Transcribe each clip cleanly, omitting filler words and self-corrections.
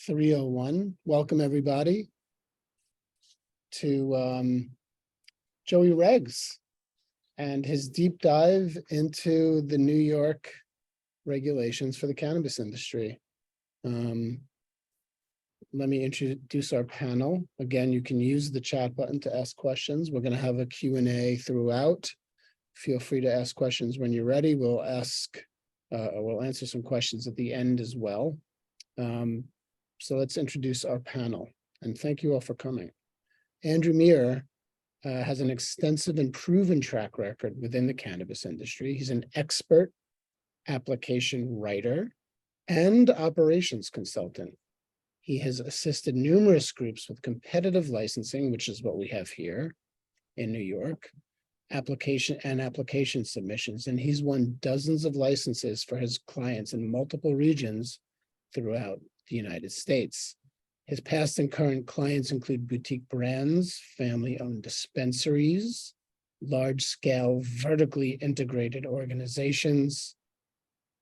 3:01. Welcome everybody to Joey Regs and his deep dive into the New York regulations for the cannabis industry. Let me introduce our panel. Again, you can use the chat button to ask questions. We're going to have a Q&A throughout. Feel free to ask questions when you're ready. We'll answer some questions at the end as well. So let's introduce our panel, and thank you all for coming. Andrew Meir has an extensive and proven track record within the cannabis industry. He's an expert application writer and operations consultant. He has assisted numerous groups with competitive licensing, which is what we have here in New York, application submissions, and he's won dozens of licenses for his clients in multiple regions throughout the United States. His past and current clients include boutique brands, family-owned dispensaries, large-scale vertically integrated organizations,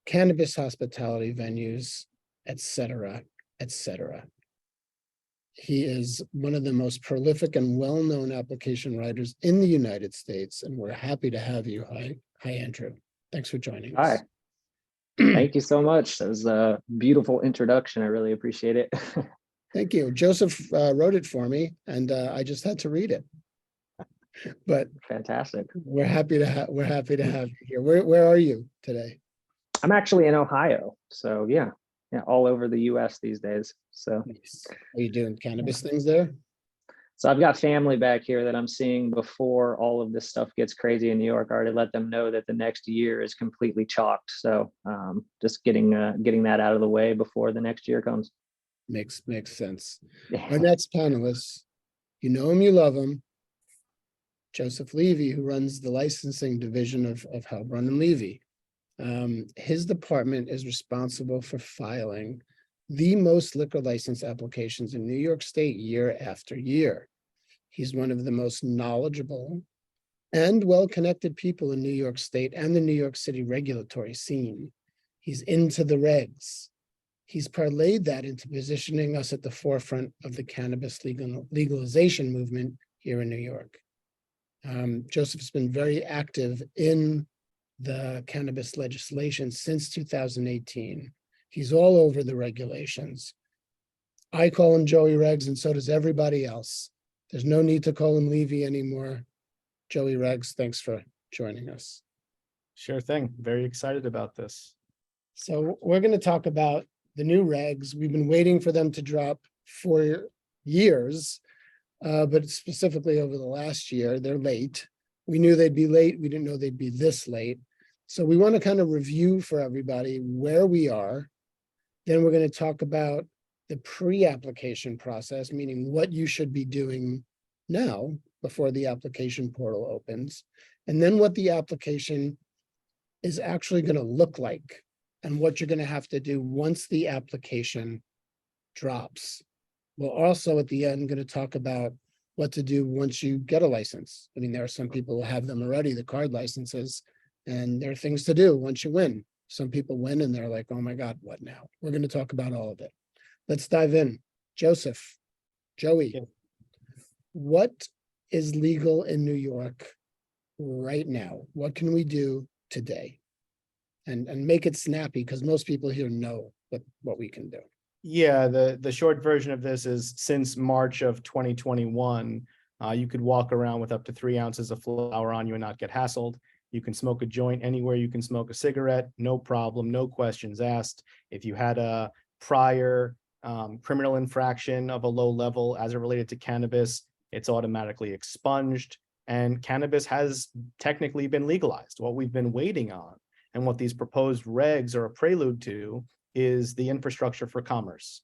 cannabis hospitality venues, et cetera, et cetera. He is one of the most prolific and well-known application writers in the United States, and we're happy to have you. Hi, Andrew. Thanks for joining us. Hi. Thank you so much. That was a beautiful introduction. I really appreciate it. Thank you. Joseph wrote it for me, and I just had to read it. But fantastic. We're happy to have you here. Where are you today? I'm actually in Ohio, so yeah, all over the U.S. these days. So, nice. Are you doing cannabis things there? So I've got family back here that I'm seeing before all of this stuff gets crazy in New York. I already let them know that the next year is completely chalked. So just getting that out of the way before the next year comes. Makes sense. Our next panelist, you know him, you love him, Joseph Levey, who runs the licensing division of Helbraun Levey. His department is responsible for filing the most liquor license applications in New York State year after year. He's one of the most knowledgeable and well-connected people in New York State and the New York City regulatory scene. He's into the regs. He's parlayed that into positioning us at the forefront of the cannabis legalization movement here in New York. Joseph's been very active in the cannabis legislation since 2018. He's all over the regulations. I call him Joey Regs, and so does everybody else. There's no need to call him Levy anymore. Joey Regs, thanks for joining us. Sure thing. Very excited about this. So we're going to talk about the new regs. We've been waiting for them to drop for years, but specifically over the last year, they're late. We knew they'd be late. We didn't know they'd be this late. So we want to kind of review for everybody where we are. Then we're going to talk about the pre-application process, meaning what you should be doing now before the application portal opens, and then what the application is actually going to look like and what you're going to have to do once the application drops. We're also at the end going to talk about what to do once you get a license. I mean, there are some people who have them already, the card licenses, and there are things to do once you win. Some people win and they're like, oh my God, what now? We're going to talk about all of it. Let's dive in. Joseph, Joey, what is legal in New York right now? What can we do today? And make it snappy, because most people here know what we can do. Yeah, the short version of this is since March of 2021, you could walk around with up to 3 ounces of flower on you and not get hassled. You can smoke a joint anywhere you can smoke a cigarette, no problem, no questions asked. If you had a prior criminal infraction of a low level as it related to cannabis, it's automatically expunged. And cannabis has technically been legalized. What we've been waiting on and what these proposed regs are a prelude to is the infrastructure for commerce,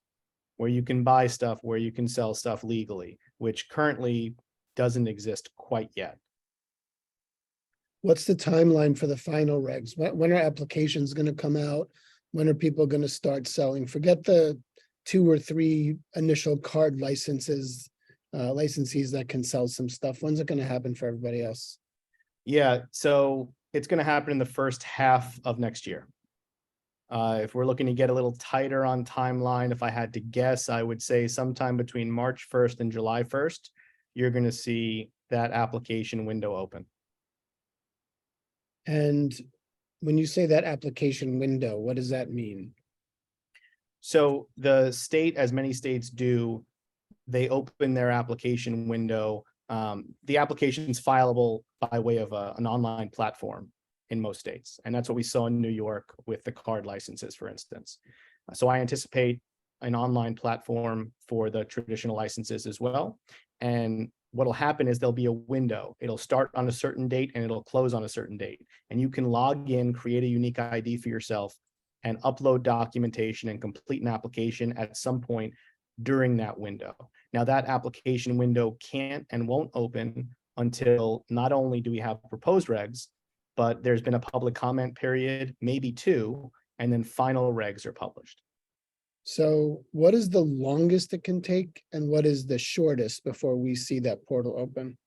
where you can buy stuff, where you can sell stuff legally, which currently doesn't exist quite yet. What's the timeline for the final regs? When are applications going to come out? When are people going to start selling? Forget the 2 or 3 initial card licensees that can sell some stuff. When's it going to happen for everybody else? Yeah, so it's going to happen in the first half of next year. If we're looking to get a little tighter on timeline, if I had to guess, I would say sometime between March 1st and July 1st, you're going to see that application window open. And when you say that application window, what does that mean? So the state, as many states do, they open their application window. The application is fileable by way of an online platform in most states. And that's what we saw in New York with the card licenses, for instance. So I anticipate an online platform for the traditional licenses as well. And what'll happen is there'll be a window. It'll start on a certain date and it'll close on a certain date. And you can log in, create a unique ID for yourself, and upload documentation and complete an application at some point during that window. Now that application window can't and won't open until not only do we have proposed regs, but there's been a public comment period, maybe two, and then final regs are published. So what is the longest it can take and what is the shortest before we see that portal open?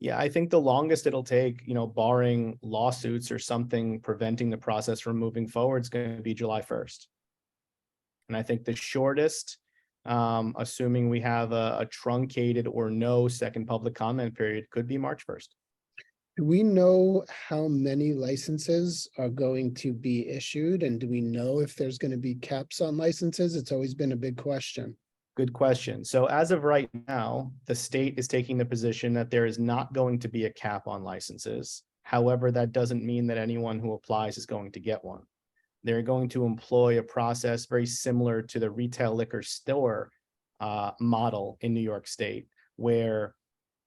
Yeah, I think the longest it'll take, barring lawsuits or something preventing the process from moving forward, is going to be July 1st. And I think the shortest, assuming we have a truncated or no second public comment period, could be March 1st. Do we know how many licenses are going to be issued? And do we know if there's going to be caps on licenses? It's always been a big question. Good question. So as of right now, the state is taking the position that there is not going to be a cap on licenses. However, that doesn't mean that anyone who applies is going to get one. They're going to employ a process very similar to the retail liquor store model in New York State, where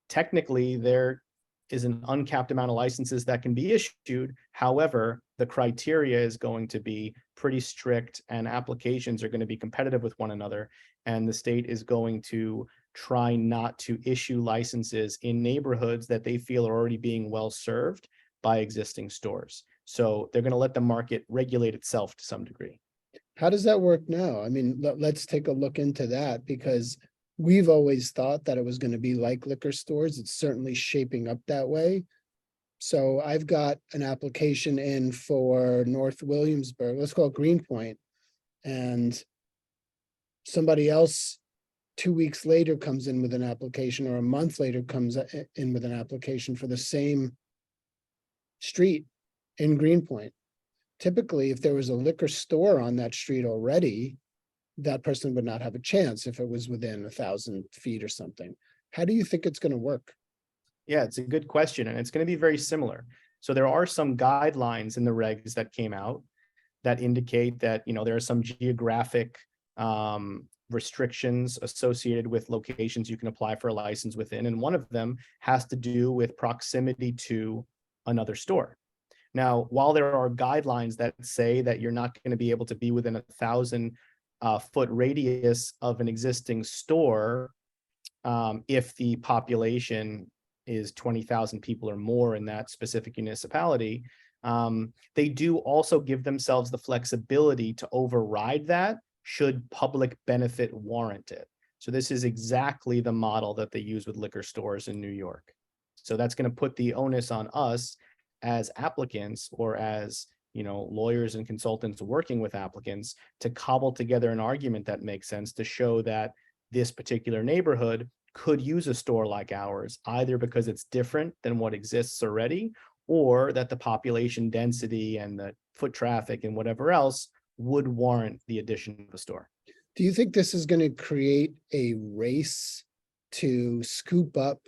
technically there is an uncapped amount of licenses that can be issued. However, the criteria is going to be pretty strict and applications are going to be competitive with one another. And the state is going to try not to issue licenses in neighborhoods that they feel are already being well served by existing stores. So they're going to let the market regulate itself to some degree. How does that work now? I mean, let's take a look into that because we've always thought that it was going to be like liquor stores. It's certainly shaping up that way. So I've got an application in for North Williamsburg, let's call it Greenpoint. And somebody else 2 weeks later comes in with an application, or a month later comes in with an application for the same street in Greenpoint. Typically, if there was a liquor store on that street already, that person would not have a chance if it was within 1,000 feet or something. How do you think it's going to work? Yeah, it's a good question, and it's going to be very similar. So there are some guidelines in the regs that came out that indicate that, there are some geographic restrictions associated with locations you can apply for a license within. And one of them has to do with proximity to another store. Now, while there are guidelines that say that you're not going to be able to be within 1,000-foot radius of an existing store, if the population is 20,000 people or more in that specific municipality, they do also give themselves the flexibility to override that should public benefit warrant it. So this is exactly the model that they use with liquor stores in New York. So that's going to put the onus on us as applicants, or as lawyers and consultants working with applicants, to cobble together an argument that makes sense to show that this particular neighborhood could use a store like ours, either because it's different than what exists already, or that the population density and the foot traffic and whatever else would warrant the addition of a store. Do you think this is going to create a race to scoop up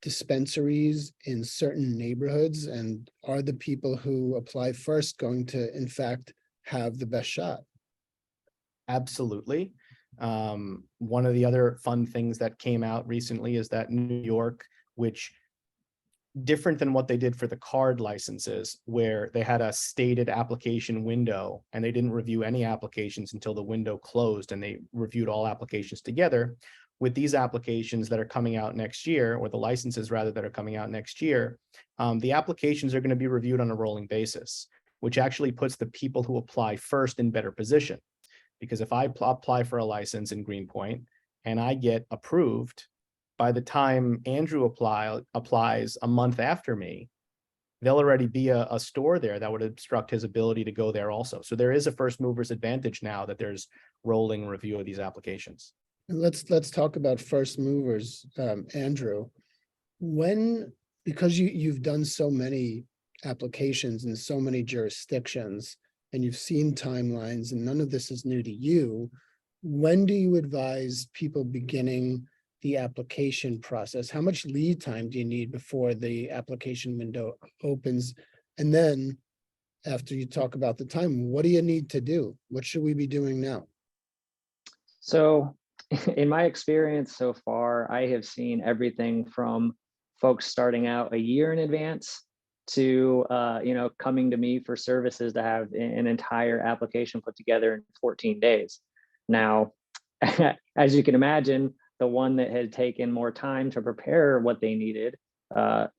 dispensaries in certain neighborhoods? And are the people who apply first going to, in fact, have the best shot? Absolutely. One of the other fun things that came out recently is that New York, which different than what they did for the card licenses, where they had a stated application window and they didn't review any applications until the window closed, and they reviewed all applications together. With these applications that are coming out next year, or the licenses rather that are coming out next year, the applications are going to be reviewed on a rolling basis, which actually puts the people who apply first in better position. Because if I apply for a license in Greenpoint and I get approved, by the time Andrew applies a month after me, there'll already be a store there that would obstruct his ability to go there also. So there is a first mover's advantage now that there's rolling review of these applications. And let's talk about first movers, Andrew. Because you've done so many applications in so many jurisdictions, and you've seen timelines, and none of this is new to you, when do you advise people beginning the application process? How much lead time do you need before the application window opens? And then after you talk about the time, what do you need to do? What should we be doing now? So in my experience so far, I have seen everything from folks starting out a year in advance to coming to me for services to have an entire application put together in 14 days. Now, as you can imagine, the one that had taken more time to prepare what they needed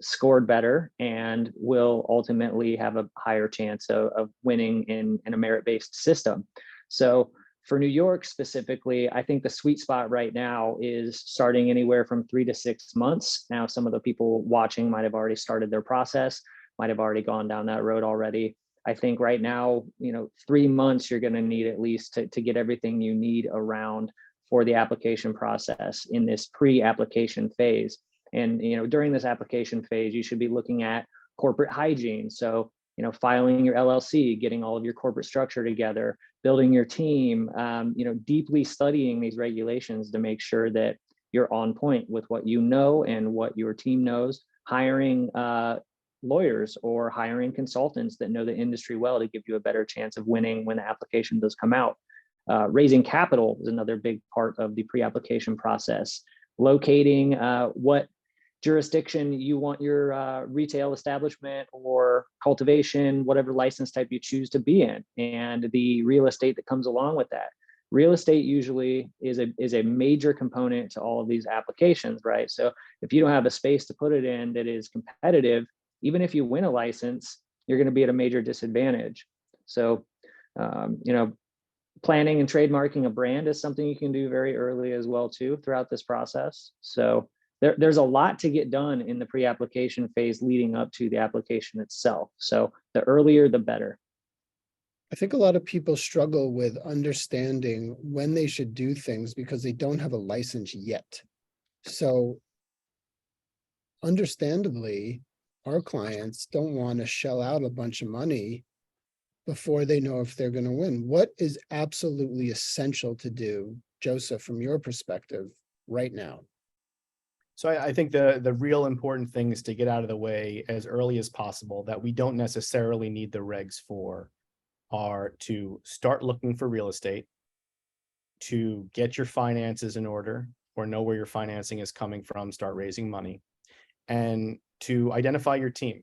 scored better and will ultimately have a higher chance of winning in a merit-based system. So for New York specifically, I think the sweet spot right now is starting anywhere from 3 to 6 months. Now, some of the people watching might have already started their process, might have already gone down that road already. I think right now, 3 months, you're going to need at least to get everything you need around for the application process in this pre-application phase. And, during this application phase, you should be looking at corporate hygiene. So, filing your LLC, getting all of your corporate structure together, building your team, deeply studying these regulations to make sure that you're on point with what you know and what your team knows, hiring lawyers or hiring consultants that know the industry well to give you a better chance of winning when the application does come out. Raising capital is another big part of the pre-application process. Locating what jurisdiction you want your retail establishment or cultivation, whatever license type you choose to be in, and the real estate that comes along with that. Real estate usually is a major component to all of these applications, right? So if you don't have a space to put it in that is competitive, even if you win a license, you're going to be at a major disadvantage. So, planning and trademarking a brand is something you can do very early as well too throughout this process. So there's a lot to get done in the pre-application phase leading up to the application itself. So the earlier, the better. I think a lot of people struggle with understanding when they should do things because they don't have a license yet. So understandably, our clients don't want to shell out a bunch of money before they know if they're going to win. What is absolutely essential to do, Joseph, from your perspective right now? So I think the real important thing is to get out of the way as early as possible that we don't necessarily need the regs for are to start looking for real estate, to get your finances in order or know where your financing is coming from, start raising money, and to identify your team.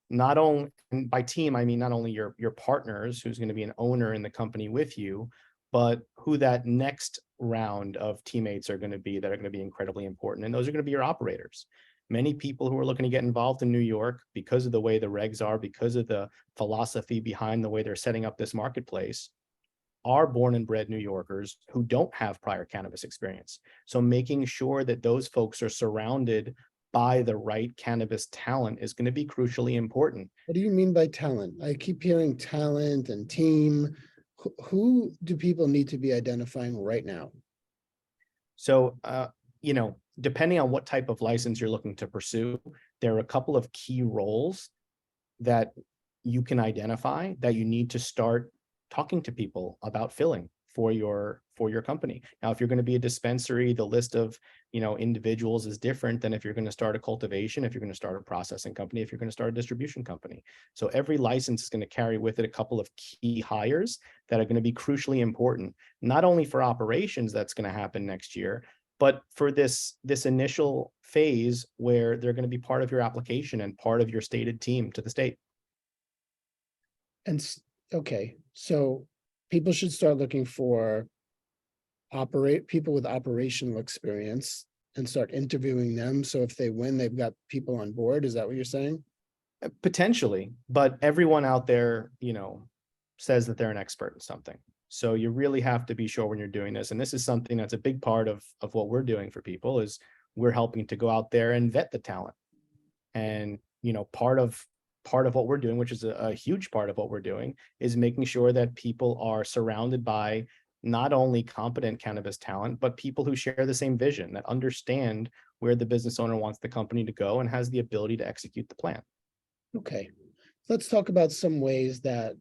Not only, and by team, I mean not only your partners, who's going to be an owner in the company with you, but who that next round of teammates are going to be that are going to be incredibly important. And those are going to be your operators. Many people who are looking to get involved in New York because of the way the regs are, because of the philosophy behind the way they're setting up this marketplace, are born and bred New Yorkers who don't have prior cannabis experience. So making sure that those folks are surrounded by the right cannabis talent is going to be crucially important. What do you mean by talent? I keep hearing talent and team. Who do people need to be identifying right now? So, depending on what type of license you're looking to pursue, there are a couple of key roles that you can identify that you need to start talking to people about filling for your company. Now, if you're going to be a dispensary, the list of individuals is different than if you're going to start a cultivation, if you're going to start a processing company, if you're going to start a distribution company. So every license is going to carry with it a couple of key hires that are going to be crucially important, not only for operations that's going to happen next year, but for this initial phase where they're going to be part of your application and part of your stated team to the state. And okay, so people should start looking for people with operational experience and start interviewing them. So if they win, they've got people on board. Is that what you're saying? Potentially, but everyone out there, says that they're an expert in something. So you really have to be sure when you're doing this. And this is something that's a big part of what we're doing for people is we're helping to go out there and vet the talent. And, part of part of what we're doing, which is a huge part of what we're doing, is making sure that people are surrounded by not only competent cannabis talent, but people who share the same vision, that understand where the business owner wants the company to go and has the ability to execute the plan. Okay, let's talk about some ways that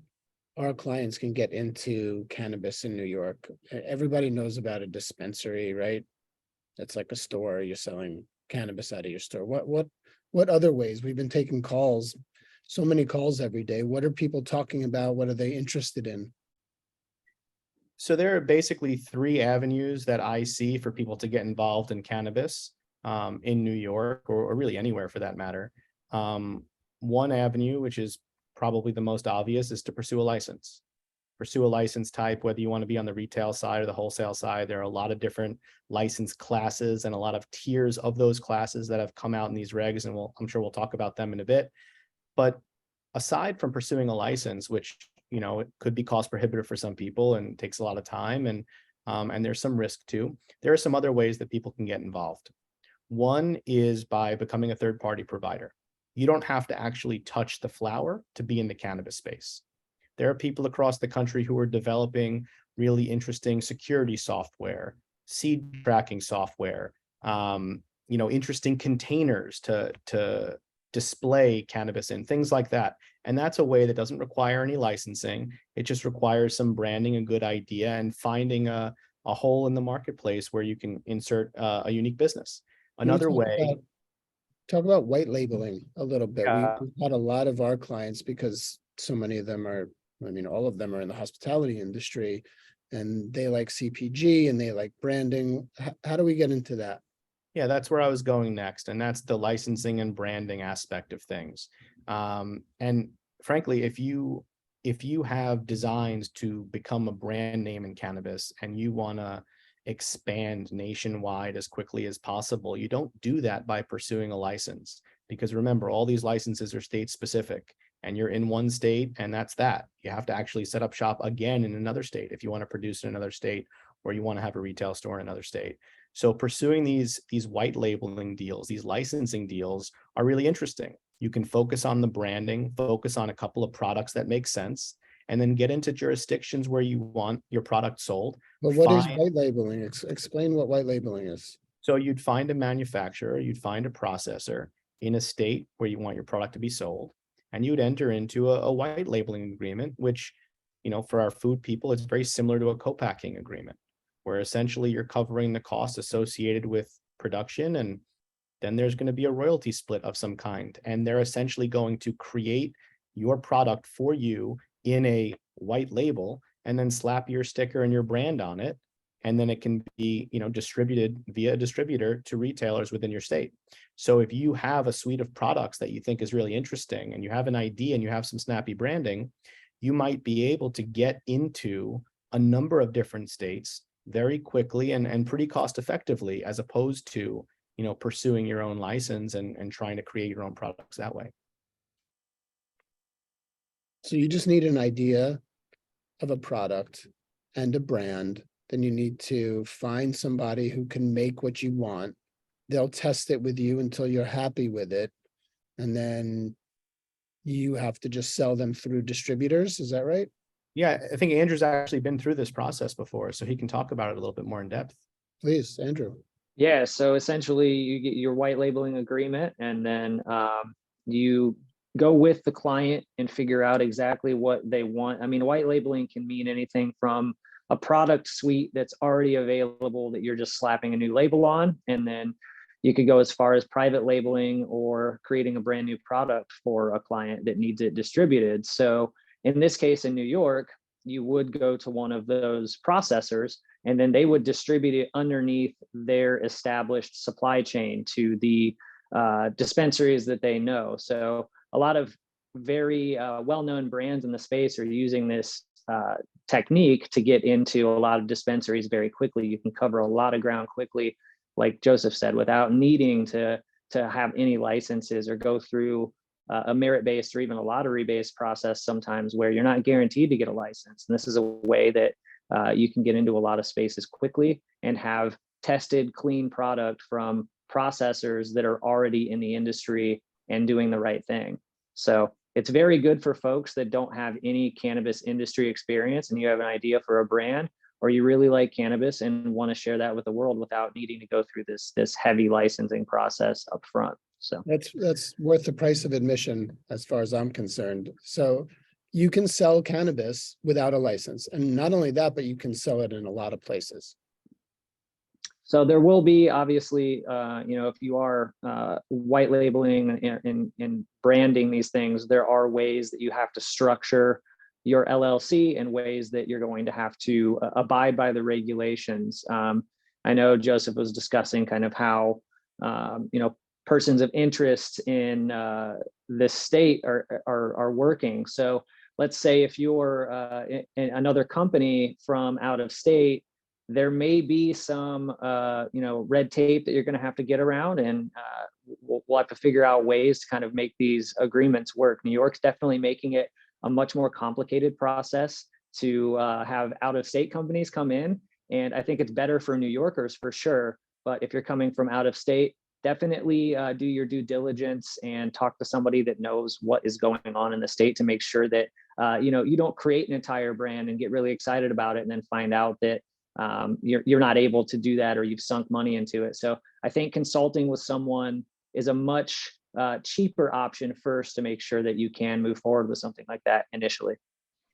our clients can get into cannabis in New York. Everybody knows about a dispensary, right? It's like a store, you're selling cannabis out of your store. What other ways? We've been taking calls, so many calls every day. What are people talking about? What are they interested in? So there are basically three avenues that I see for people to get involved in cannabis in New York, or really anywhere for that matter. One avenue, which is probably the most obvious, is to pursue a license. Pursue a license type, whether you want to be on the retail side or the wholesale side. There are a lot of different license classes and a lot of tiers of those classes that have come out in these regs, and I'm sure we'll talk about them in a bit. But aside from pursuing a license, which, you know, it could be cost prohibitive for some people and takes a lot of time, and there's some risk too, there are some other ways that people can get involved. One is by becoming a third-party provider. You don't have to actually touch the flower to be in the cannabis space. There are people across the country who are developing really interesting security software, seed tracking software, interesting containers to display cannabis in, things like that. And that's a way that doesn't require any licensing. It just requires some branding, a good idea, and finding a hole in the marketplace where you can insert a unique business. Can you Another way. Talk about white labeling a little bit. Yeah. We've had a lot of our clients, because so many of them are, I mean, all of them are in the hospitality industry, and they like CPG and they like branding. How do we get into that? Yeah, that's where I was going next. And that's the licensing and branding aspect of things. And frankly, if you have designs to become a brand name in cannabis and you want to expand nationwide as quickly as possible, you don't do that by pursuing a license. Because remember, all these licenses are state specific, and you're in one state and that's that. You have to actually set up shop again in another state if you want to produce in another state, or you want to have a retail store in another state. So pursuing these white labeling deals, these licensing deals, are really interesting. You can focus on the branding, focus on a couple of products that make sense, and then get into jurisdictions where you want your product sold. But what is white labeling? Explain what white labeling is. So you'd find a manufacturer, you'd find a processor in a state where you want your product to be sold, and you'd enter into a white labeling agreement, which, you know, for our food people, it's very similar to a co-packing agreement, where essentially you're covering the costs associated with production, and then there's going to be a royalty split of some kind. And they're essentially going to create your product for you in a white label and then slap your sticker and your brand on it. And then it can be, you know, distributed via a distributor to retailers within your state. So if you have a suite of products that you think is really interesting, and you have an idea and you have some snappy branding, you might be able to get into a number of different states very quickly and pretty cost effectively, as opposed to, you know, pursuing your own license and trying to create your own products that way. So you just need an idea of a product and a brand. Then you need to find somebody who can make what you want. They'll test it with you until you're happy with it. And then you have to just sell them through distributors. Is that right? Yeah, I think Andrew's actually been through this process before, so he can talk about it a little bit more in depth. Please, Andrew. Yeah, so essentially you get your white labeling agreement, and then you go with the client and figure out exactly what they want. I mean, white labeling can mean anything from a product suite that's already available that you're just slapping a new label on, and then you could go as far as private labeling or creating a brand new product for a client that needs it distributed. So in this case, in New York, you would go to one of those processors, and then they would distribute it underneath their established supply chain to the dispensaries that they know. So a lot of very well-known brands in the space are using this technique to get into a lot of dispensaries very quickly. You can cover a lot of ground quickly, like Joseph said, without needing to have any licenses or go through a merit-based or even a lottery-based process sometimes, where you're not guaranteed to get a license. And this is a way that you can get into a lot of spaces quickly and have tested, clean product from processors that are already in the industry and doing the right thing. So it's very good for folks that don't have any cannabis industry experience and you have an idea for a brand, or you really like cannabis and want to share that with the world without needing to go through this heavy licensing process up front. So That's worth the price of admission as far as I'm concerned. So you can sell cannabis without a license. And not only that, but you can sell it in a lot of places. So there will be obviously, if you are white labeling and branding these things, there are ways that you have to structure your LLC and ways that you're going to have to abide by the regulations. I know Joseph was discussing kind of how, persons of interest in this state are working. So let's say if you're in another company from out of state, there may be some, red tape that you're going to have to get around, and we'll have to figure out ways to kind of make these agreements work. New York's definitely making it a much more complicated process to have out-of-state companies come in, and I think it's better for New Yorkers for sure. But if you're coming from out of state, definitely do your due diligence and talk to somebody that knows what is going on in the state to make sure that you don't create an entire brand and get really excited about it and then find out that you're not able to do that, or you've sunk money into it. So I think consulting with someone is a much cheaper option first to make sure that you can move forward with something like that initially.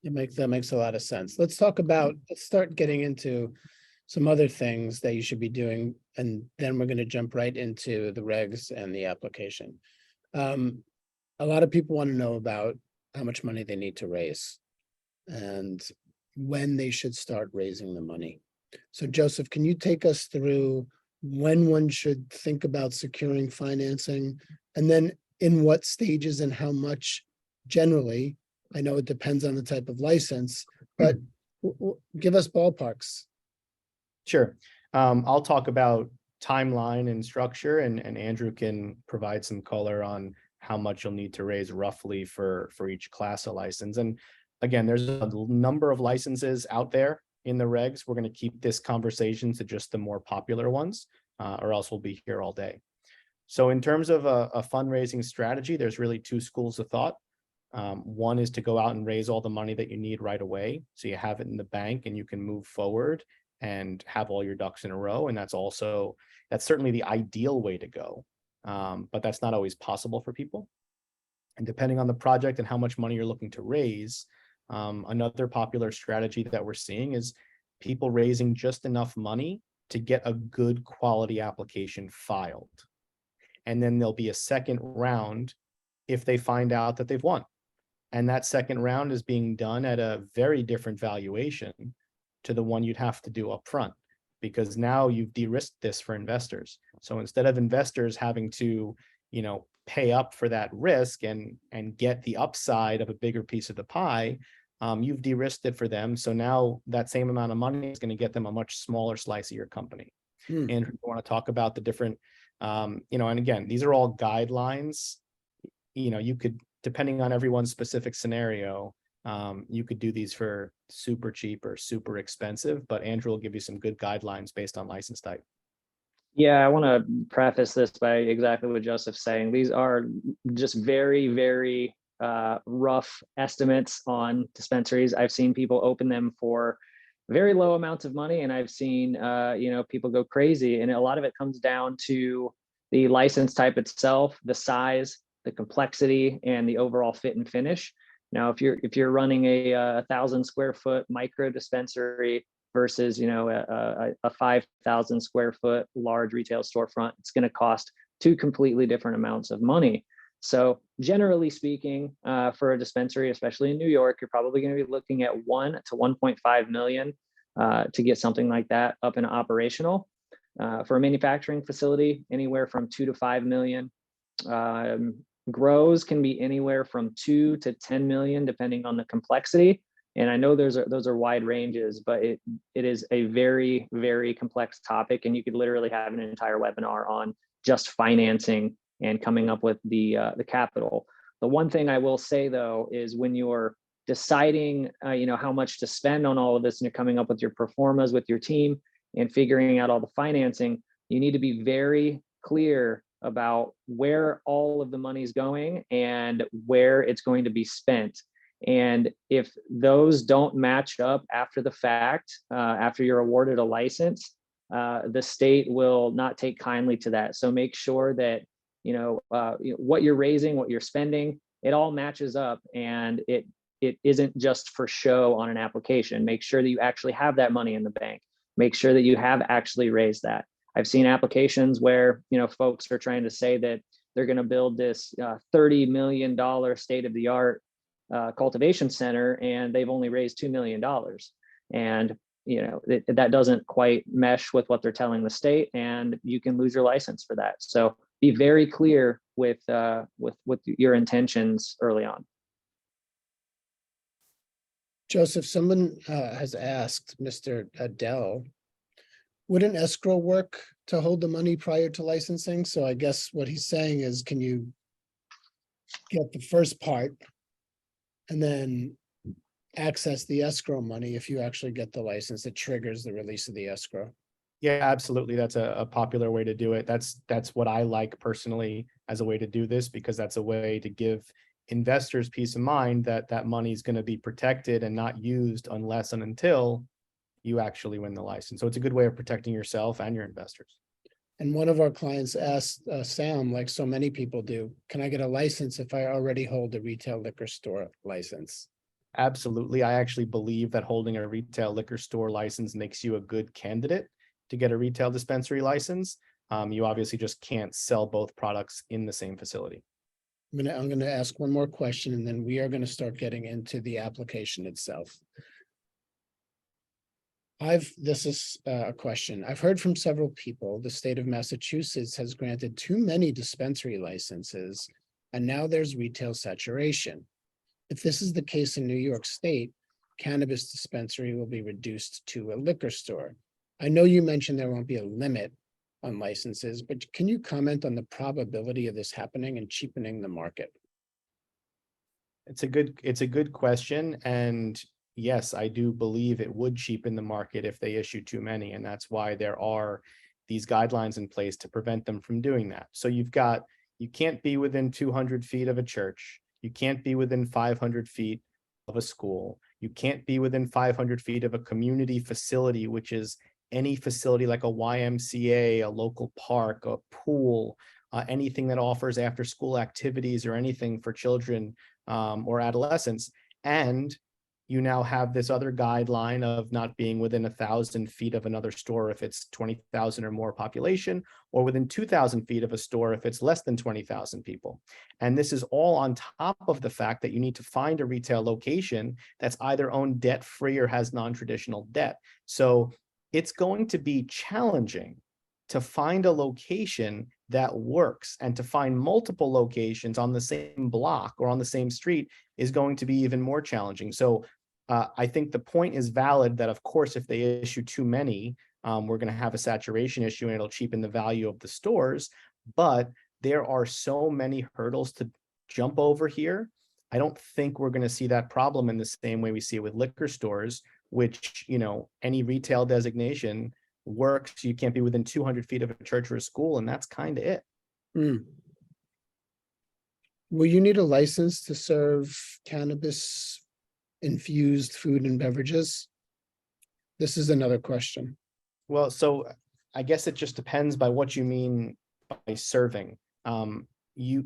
That makes a lot of sense. Let's start getting into some other things that you should be doing, and then we're going to jump right into the regs and the application. A lot of people want to know about how much money they need to raise and when they should start raising the money. So Joseph, can you take us through when one should think about securing financing, and then in what stages and how much generally? I know it depends on the type of license, but give us ballparks. Sure. I'll talk about timeline and structure, and Andrew can provide some color on how much you'll need to raise roughly for each class of license. And again, there's a number of licenses out there in the regs. We're going to keep this conversation to just the more popular ones, or else we'll be here all day. So in terms of a fundraising strategy, there's really two schools of thought. One is to go out and raise all the money that you need right away, so you have it in the bank and you can move forward and have all your ducks in a row. And that's certainly the ideal way to go, but that's not always possible for people. And depending on the project and how much money you're looking to raise, another popular strategy that we're seeing is people raising just enough money to get a good quality application filed. And then there'll be a second round if they find out that they've won. And that second round is being done at a very different valuation to the one you'd have to do up front, because now you've de-risked this for investors. So instead of investors having to, pay up for that risk and get the upside of a bigger piece of the pie, you've de-risked it for them. So now that same amount of money is going to get them a much smaller slice of your company. Andrew, you want to talk about the different, and again, these are all guidelines. You could, depending on everyone's specific scenario, you could do these for super cheap or super expensive, but Andrew will give you some good guidelines based on license type. Yeah, I want to preface this by exactly what Joseph's saying. These are just very, very rough estimates on dispensaries. I've seen people open them for very low amounts of money, and I've seen people go crazy. And a lot of it comes down to the license type itself, the size, the complexity, and the overall fit and finish. Now, if you're running a 1,000 square foot micro dispensary versus a 5,000 square foot large retail storefront, it's going to cost two completely different amounts of money. So generally speaking, for a dispensary, especially in New York, you're probably going to be looking at 1 to 1.5 million to get something like that up and operational. For a manufacturing facility, anywhere from 2 to 5 million. Grows can be anywhere from 2 to 10 million, depending on the complexity. And I know those are wide ranges, but it is a very, very complex topic. And you could literally have an entire webinar on just financing and coming up with the capital. The one thing I will say though, is when you're deciding, how much to spend on all of this and you're coming up with your pro formas with your team and figuring out all the financing, you need to be very clear about where all of the money is going and where it's going to be spent. And if those don't match up after the fact, after you're awarded a license, the state will not take kindly to that. So make sure that, what you're raising, what you're spending, it all matches up, and it isn't just for show on an application. Make sure that you actually have that money in the bank. Make sure that you have actually raised that. I've seen applications where, folks are trying to say that they're going to build this $30 million state-of-the-art cultivation center, and they've only raised $2 million. And, that doesn't quite mesh with what they're telling the state, and you can lose your license for that. So be very clear with your intentions early on. Joseph, someone has asked Mr. Adele, would an escrow work to hold the money prior to licensing? So I guess what he's saying is, can you get the first part and then access the escrow money if you actually get the license that triggers the release of the escrow? Yeah, absolutely. That's a popular way to do it. That's what I like personally as a way to do this, because that's a way to give investors peace of mind that that money is going to be protected and not used unless and until you actually win the license. So it's a good way of protecting yourself and your investors. And one of our clients asked Sam, like so many people do, can I get a license if I already hold a retail liquor store license? Absolutely. I actually believe that holding a retail liquor store license makes you a good candidate to get a retail dispensary license. You obviously just can't sell both products in the same facility. I'm gonna ask one more question, and then we are gonna start getting into the application itself. This is a question. I've heard from several people, the state of Massachusetts has granted too many dispensary licenses, and now there's retail saturation. If this is the case in New York State, cannabis dispensary will be reduced to a liquor store. I know you mentioned there won't be a limit on licenses, but can you comment on the probability of this happening and cheapening the market? It's a good question. And yes, I do believe it would cheapen the market if they issue too many. And that's why there are these guidelines in place to prevent them from doing that. So you can't be within 200 feet of a church. You can't be within 500 feet of a school. You can't be within 500 feet of a community facility, which is any facility like a YMCA, a local park, a pool, anything that offers after school activities or anything for children or adolescents. And you now have this other guideline of not being within 1,000 feet of another store if it's 20,000 or more population, or within 2,000 feet of a store if it's less than 20,000 people. And this is all on top of the fact that you need to find a retail location that's either owned debt-free or has non-traditional debt. So it's going to be challenging to find a location that works, and to find multiple locations on the same block or on the same street is going to be even more challenging. So I think the point is valid that, of course, if they issue too many, we're going to have a saturation issue and it'll cheapen the value of the stores. But there are so many hurdles to jump over here. I don't think we're going to see that problem in the same way we see it with liquor stores, which, any retail designation works. You can't be within 200 feet of a church or a school, and that's kind of it. Will you need a license to serve cannabis infused food and beverages? This is another question. Well, so I guess it just depends by what you mean by serving.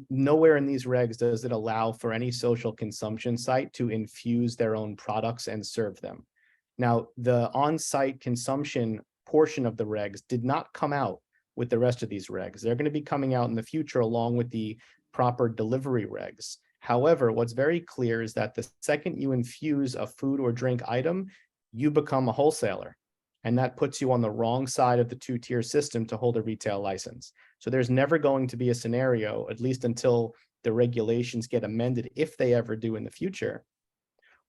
Nowhere in these regs does it allow for any social consumption site to infuse their own products and serve them. Now, the on-site consumption portion of the regs did not come out with the rest of these regs. They're going to be coming out in the future along with the proper delivery regs. However, what's very clear is that the second you infuse a food or drink item, you become a wholesaler. And that puts you on the wrong side of the two-tier system to hold a retail license. So there's never going to be a scenario, at least until the regulations get amended, if they ever do in the future,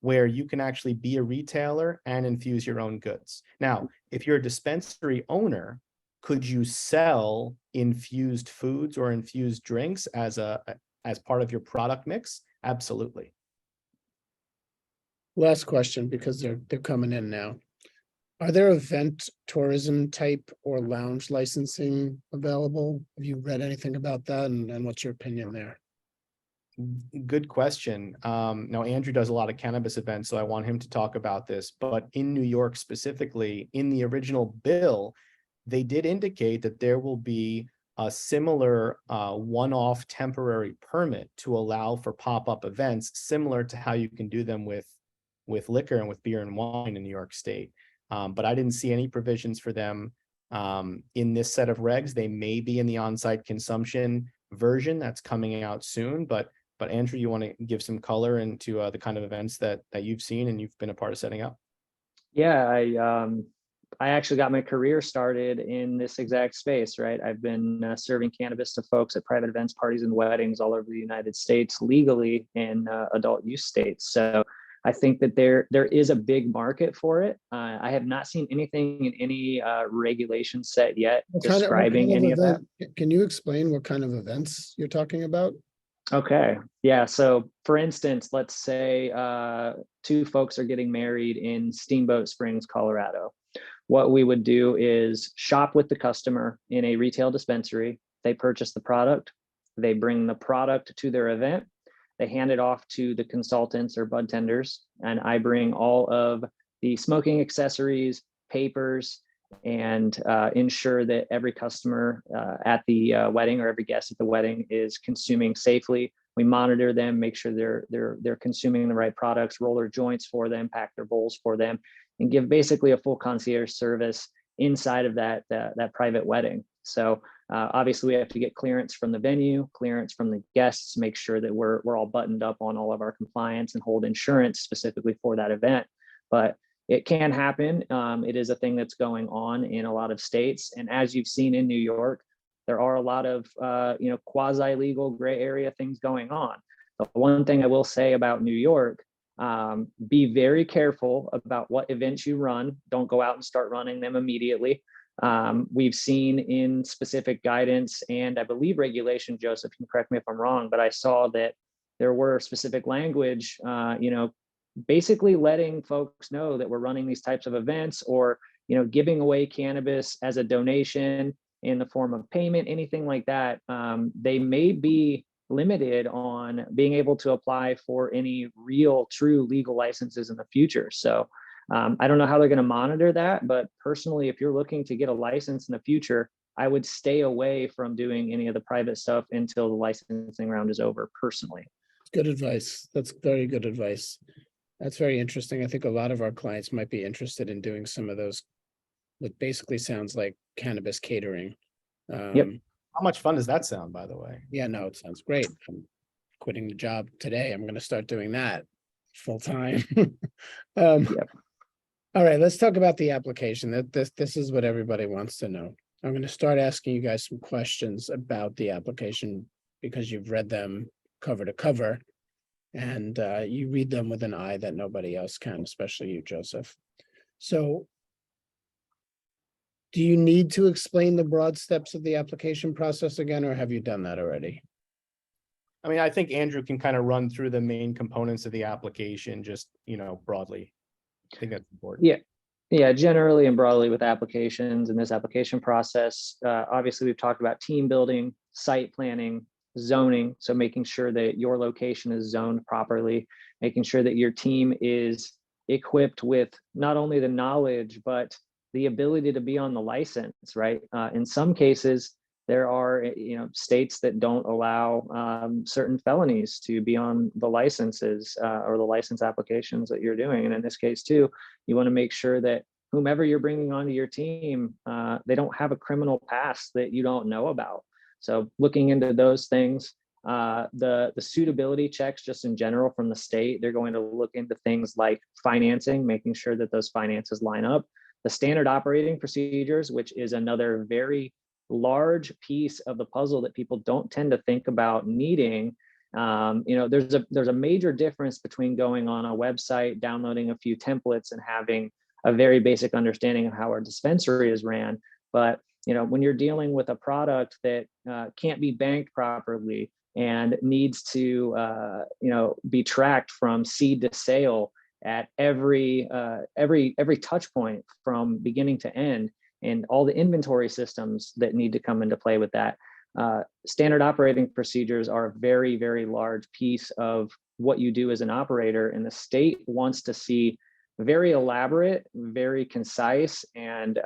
where you can actually be a retailer and infuse your own goods. Now, if you're a dispensary owner, could you sell infused foods or infused drinks as part of your product mix? Absolutely. Last question, because they're coming in now. Are there event tourism type or lounge licensing available? Have you read anything about that, and what's your opinion there? Good question. Now Andrew does a lot of cannabis events, so I want him to talk about this. But in New York specifically, in the original bill, they did indicate that there will be a similar one-off temporary permit to allow for pop-up events, similar to how you can do them with liquor and with beer and wine in New York State. But I didn't see any provisions for them in this set of regs. They may be in the on-site consumption version that's coming out soon, but Andrew, you want to give some color into the kind of events that you've seen and you've been a part of setting up? Yeah, I actually got my career started in this exact space, right? I've been serving cannabis to folks at private events, parties, and weddings all over the United States legally in adult use states. So I think that there is a big market for it. I have not seen anything in any regulation set yet describing any of that. Can you explain what kind of events you're talking about? Okay. Yeah. So for instance, let's say two folks are getting married in Steamboat Springs, Colorado. What we would do is shop with the customer in a retail dispensary. They purchase the product. They bring the product to their event. They hand it off to the consultants or bud tenders. And I bring all of the smoking accessories, papers, and ensure that every customer at the wedding or every guest at the wedding is consuming safely. We monitor them, make sure they're consuming the right products, roll their joints for them, pack their bowls for them, and give basically a full concierge service inside of that private wedding. So obviously we have to get clearance from the venue, clearance from the guests, make sure that we're all buttoned up on all of our compliance and hold insurance specifically for that event. But it can happen. It is a thing that's going on in a lot of states. And as you've seen in New York, there are a lot of quasi-legal gray area things going on. The one thing I will say about New York, be very careful about what events you run. Don't go out and start running them immediately. We've seen in specific guidance and I believe regulation, Joseph, you can correct me if I'm wrong, but I saw that there were specific language, basically letting folks know that we're running these types of events or, giving away cannabis as a donation in the form of payment, anything like that. They may be limited on being able to apply for any real, true legal licenses in the future. So I don't know how they're going to monitor that, but personally, if you're looking to get a license in the future, I would stay away from doing any of the private stuff until the licensing round is over personally. Good advice. That's very good advice. That's very interesting. I think a lot of our clients might be interested in doing some of those, what basically sounds like cannabis catering. Yep. How much fun does that sound, by the way? Yeah, no, it sounds great. I'm quitting the job today. I'm going to start doing that full time. Yep. All right, let's talk about the application. This is what everybody wants to know. I'm going to start asking you guys some questions about the application because you've read them cover to cover. And you read them with an eye that nobody else can, especially you, Joseph. So do you need to explain the broad steps of the application process again, or have you done that already? I mean, I think Andrew can kind of run through the main components of the application, just, broadly. I think that's important. Yeah, generally and broadly with applications and this application process, obviously we've talked about team building, site planning, zoning. So making sure that your location is zoned properly, making sure that your team is equipped with not only the knowledge, but the ability to be on the license, right? In some cases, there are states that don't allow certain felonies to be on the licenses or the license applications that you're doing. And in this case too, you want to make sure that whomever you're bringing onto your team, they don't have a criminal past that you don't know about. So looking into those things, the suitability checks just in general from the state, they're going to look into things like financing, making sure that those finances line up. The standard operating procedures, which is another very large piece of the puzzle that people don't tend to think about needing. There's a major difference between going on a website, downloading a few templates and having a very basic understanding of how our dispensary is ran. But when you're dealing with a product that can't be banked properly and needs to be tracked from seed to sale, at every touch point from beginning to end, and all the inventory systems that need to come into play with that. Standard operating procedures are a very, very large piece of what you do as an operator, and the state wants to see very elaborate, very concise, and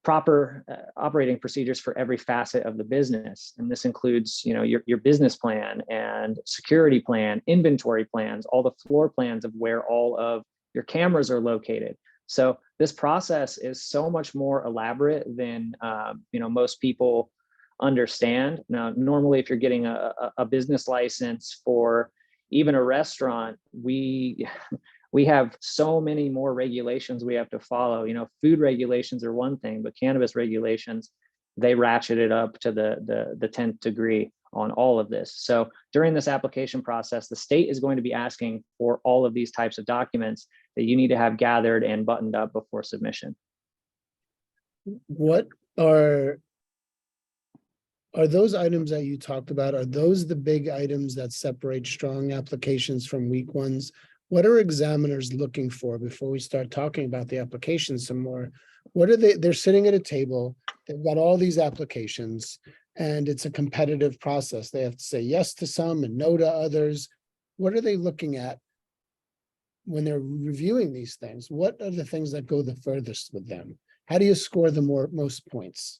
proper operating procedures for every facet of the business. And this includes, your business plan and security plan, inventory plans, all the floor plans of where all of your cameras are located. So this process is so much more elaborate than most people understand. Now, normally, if you're getting a business license for even a restaurant, we have so many more regulations we have to follow. Food regulations are one thing, but cannabis regulations, they ratchet it up to the 10th degree on all of this. So during this application process, the state is going to be asking for all of these types of documents that you need to have gathered and buttoned up before submission. What are those items that you talked about? Are those the big items that separate strong applications from weak ones? What are examiners looking for before we start talking about the applications some more? What are they're sitting at a table, they've got all these applications, and it's a competitive process. They have to say yes to some and no to others. What are they looking at when they're reviewing these things? What are the things that go the furthest with them? How do you score the most points?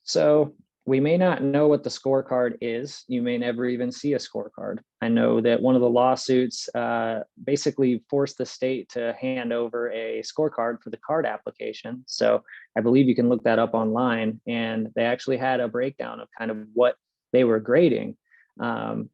So we may not know what the scorecard is. You may never even see a scorecard. I know that one of the lawsuits basically forced the state to hand over a scorecard for the card application. So I believe you can look that up online, and they actually had a breakdown of kind of what they were grading.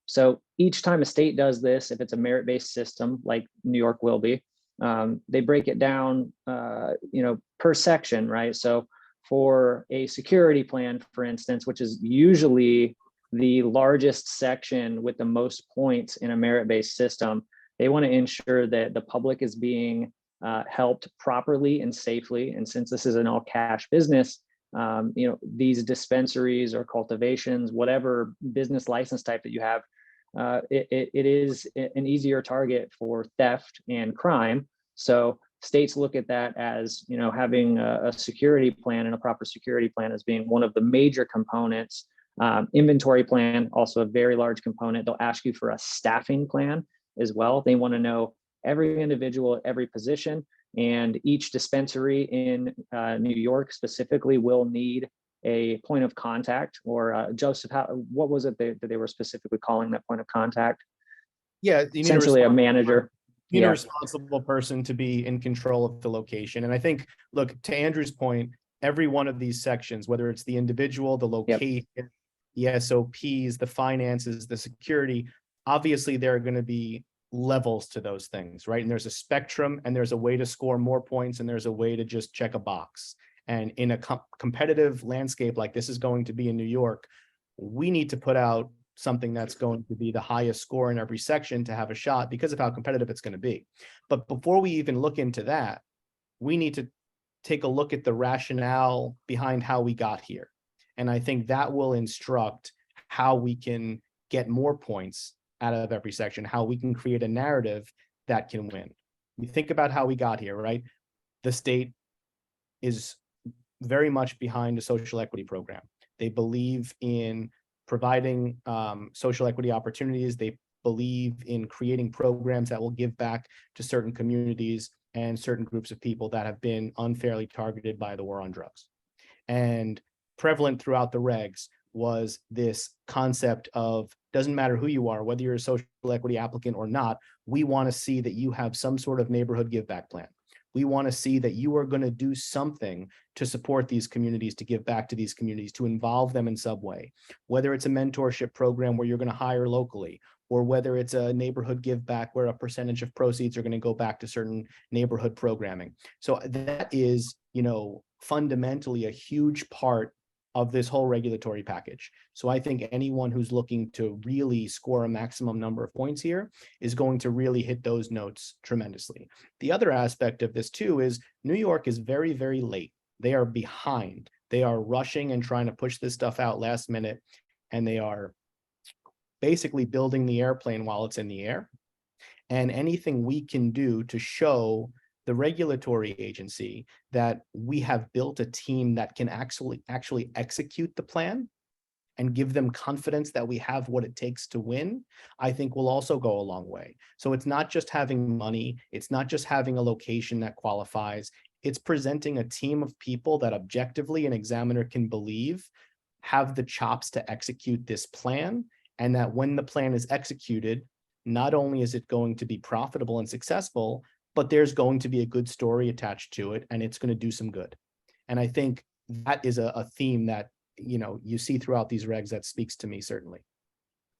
So each time a state does this, if it's a merit-based system like New York will be, they break it down, per section, right? So for a security plan, for instance, which is usually the largest section with the most points in a merit-based system, they want to ensure that the public is being helped properly and safely. And since this is an all-cash business, these dispensaries or cultivations, whatever business license type that you have, it is an easier target for theft and crime. So states look at that as, having a security plan and a proper security plan as being one of the major components. Inventory plan, also a very large component. They'll ask you for a staffing plan as well. They want to know every individual at every position, and each dispensary in New York specifically will need a point of contact, or Joseph, what was it that they were specifically calling that point of contact? Yeah, you need essentially a manager. You need a responsible person to be in control of the location. And I think, look, to Andrew's point, every one of these sections, whether it's the individual, the location, the SOPs, the finances, the security, obviously there are going to be levels to those things, right? And there's a spectrum, and there's a way to score more points, and there's a way to just check a box. And in a competitive landscape like this is going to be in New York, we need to put out something that's going to be the highest score in every section to have a shot because of how competitive it's going to be. But before we even look into that, we need to take a look at the rationale behind how we got here. And I think that will instruct how we can get more points out of every section, how we can create a narrative that can win. You think about how we got here, right? The state is very much behind a social equity program. They believe in providing social equity opportunities. They believe in creating programs that will give back to certain communities and certain groups of people that have been unfairly targeted by the war on drugs. And prevalent throughout the regs was this concept of, doesn't matter who you are, whether you're a social equity applicant or not, we want to see that you have some sort of neighborhood give back plan. We want to see that you are going to do something to support these communities, to give back to these communities, to involve them in some way, whether it's a mentorship program where you're going to hire locally, or whether it's a neighborhood give back where a percentage of proceeds are going to go back to certain neighborhood programming. So that is, fundamentally a huge part of this whole regulatory package. So I think anyone who's looking to really score a maximum number of points here is going to really hit those notes tremendously. The other aspect of this too is New York is very, very late. They are behind. They are rushing and trying to push this stuff out last minute, and they are basically building the airplane while it's in the air. and anything we can do to show the regulatory agency that we have built a team that can actually execute the plan and give them confidence that we have what it takes to win, I think will also go a long way. So it's not just having money, it's not just having a location that qualifies, it's presenting a team of people that objectively an examiner can believe have the chops to execute this plan, and that when the plan is executed, not only is it going to be profitable and successful, but there's going to be a good story attached to it, and it's going to do some good. And I think that is a theme that you see throughout these regs that speaks to me, certainly.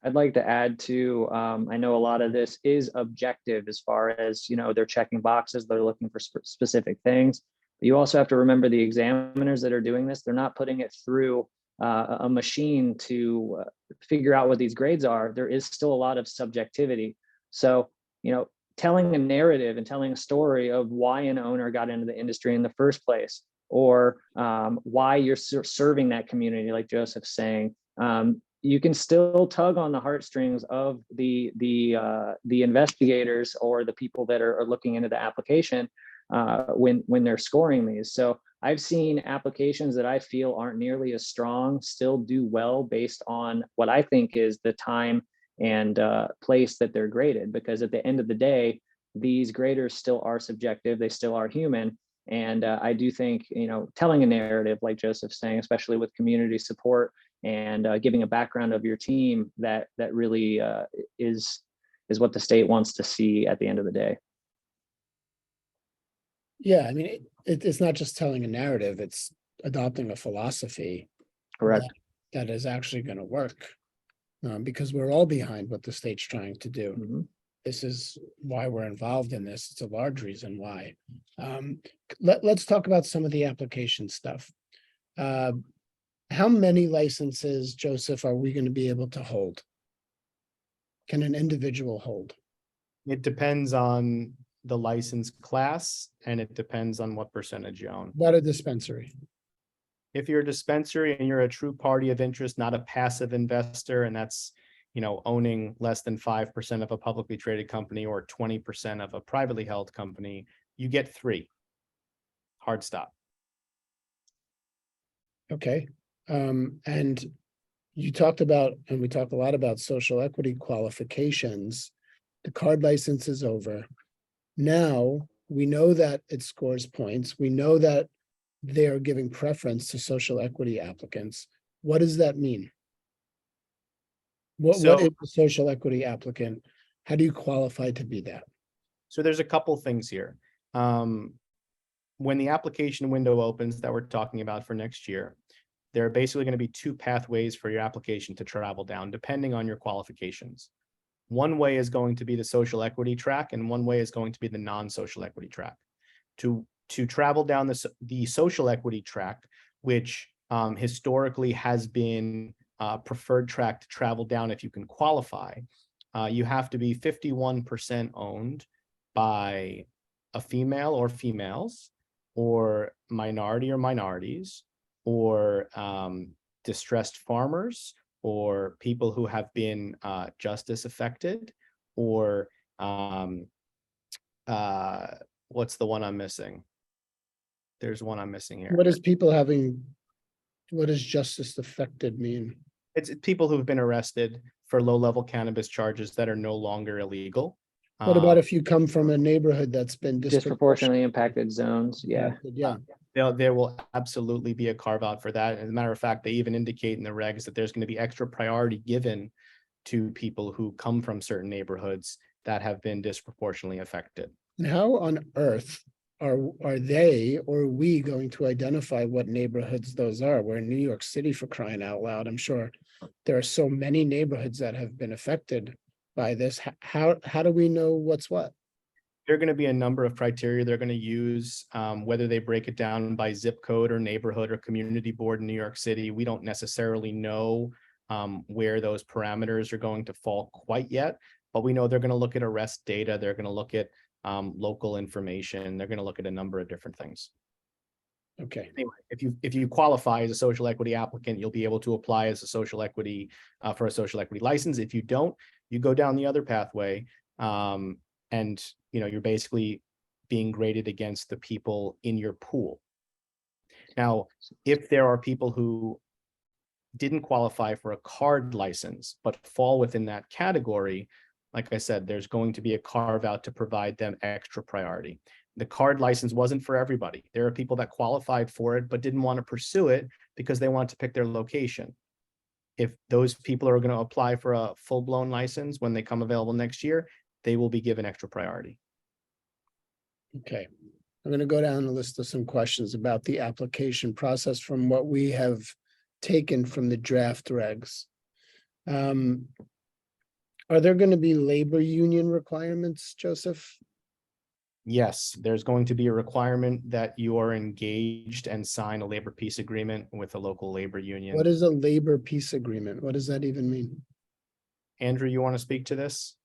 I'd like to add to, I know a lot of this is objective as far as, they're checking boxes, they're looking for specific things. But you also have to remember the examiners that are doing this, they're not putting it through a machine to figure out what these grades are. There is still a lot of subjectivity. So, telling a narrative and telling a story of why an owner got into the industry in the first place, or why you're serving that community, like Joseph's saying, you can still tug on the heartstrings of the investigators or the people that are looking into the application when they're scoring these. So I've seen applications that I feel aren't nearly as strong still do well based on what I think is the time and place that they're graded, because at the end of the day, these graders still are subjective, they still are human. And I do think, telling a narrative, like Joseph's saying, especially with community support and giving a background of your team, that really is what the state wants to see at the end of the day. Yeah, I mean, it's not just telling a narrative, it's adopting a philosophy. Correct. That is actually going to work, because we're all behind what the state's trying to do. Mm-hmm. This is why we're involved in this. It's a large reason why. Let's talk about some of the application stuff. How many licenses, Joseph, are we going to be able to hold? Can an individual hold? It depends on the license class, and it depends on what percentage you own. What a dispensary. If you're a dispensary and you're a true party of interest, not a passive investor, and that's owning less than 5% of a publicly traded company or 20% of a privately held company, you get 3. Hard stop. Okay. And you talked about, and we talked a lot about social equity qualifications. The card license is over. Now we know that it scores points. We know that they're giving preference to social equity applicants. What does that mean? What is a social equity applicant? How do you qualify to be that? So there's a couple things here. When the application window opens that we're talking about for next year, there are basically going to be 2 pathways for your application to travel down, depending on your qualifications. One way is going to be the social equity track, and one way is going to be the non-social equity track. To travel down the social equity track, which historically has been preferred track to travel down if you can qualify, you have to be 51% owned by a female or females, or minority or minorities, or distressed farmers, or people who have been justice affected, or what's the one I'm missing? There's one I'm missing here. What does justice affected mean? It's people who've been arrested for low-level cannabis charges that are no longer illegal. What about if you come from a neighborhood that's been disproportionately impacted zones? Yeah. Yeah. There will absolutely be a carve out for that. As a matter of fact, they even indicate in the regs that there's going to be extra priority given to people who come from certain neighborhoods that have been disproportionately affected. And how on earth are they or we going to identify what neighborhoods those are? We're in New York City, for crying out loud. I'm sure there are so many neighborhoods that have been affected by this. How do we know what's what? There are going to be a number of criteria they're going to use, whether they break it down by zip code or neighborhood or community board in New York City. We don't necessarily know where those parameters are going to fall quite yet, but we know they're going to look at arrest data. They're going to look at local information. They're going to look at a number of different things. Okay. Anyway, if you qualify as a social equity applicant, you'll be able to apply as a social equity for a social equity license. If you don't, you go down the other pathway. and you're basically being graded against the people in your pool. Now, if there are people who didn't qualify for a card license but fall within that category, like I said, there's going to be a carve out to provide them extra priority. The card license wasn't for everybody. There are people that qualified for it but didn't want to pursue it because they want to pick their location. If those people are going to apply for a full-blown license when they come available next year, they will be given extra priority. Okay, I'm going to go down the list of some questions about the application process from what we have taken from the draft regs. Are there going to be labor union requirements, Joseph? Yes, there's going to be a requirement that you are engaged and sign a labor peace agreement with a local labor union. What is a labor peace agreement? What does that even mean? Andrew, you want to speak to this?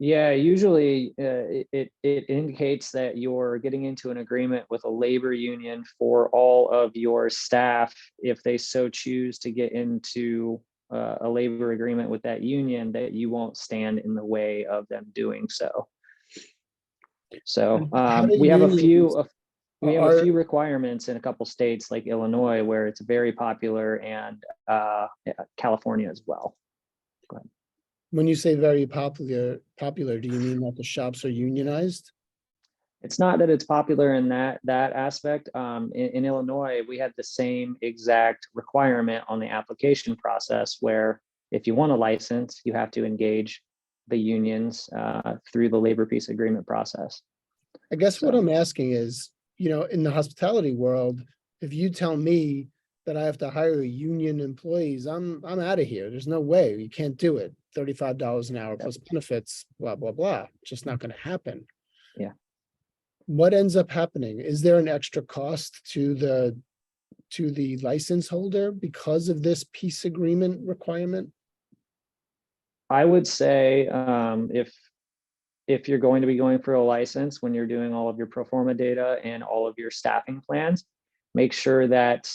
Yeah, usually it indicates that you're getting into an agreement with a labor union for all of your staff if they so choose to get into a labor agreement with that union, that you won't stand in the way of them doing so. So How do we have a unions- few requirements in a couple states like Illinois where it's very popular, and California as well. Go ahead. When you say very popular, do you mean that the shops are unionized? It's not that it's popular in that aspect. In Illinois, we had the same exact requirement on the application process, where if you want a license, you have to engage the unions through the labor peace agreement process. I guess what So- I'm asking is, in the hospitality world, if you tell me that I have to hire union employees, I'm out of here. There's no way. You can't do it. $35 an hour plus benefits, blah, blah, blah. Just not going to happen. Yeah. What ends up happening? Is there an extra cost to the license holder because of this peace agreement requirement? I would say if you're going to be going for a license, when you're doing all of your pro forma data and all of your staffing plans, make sure that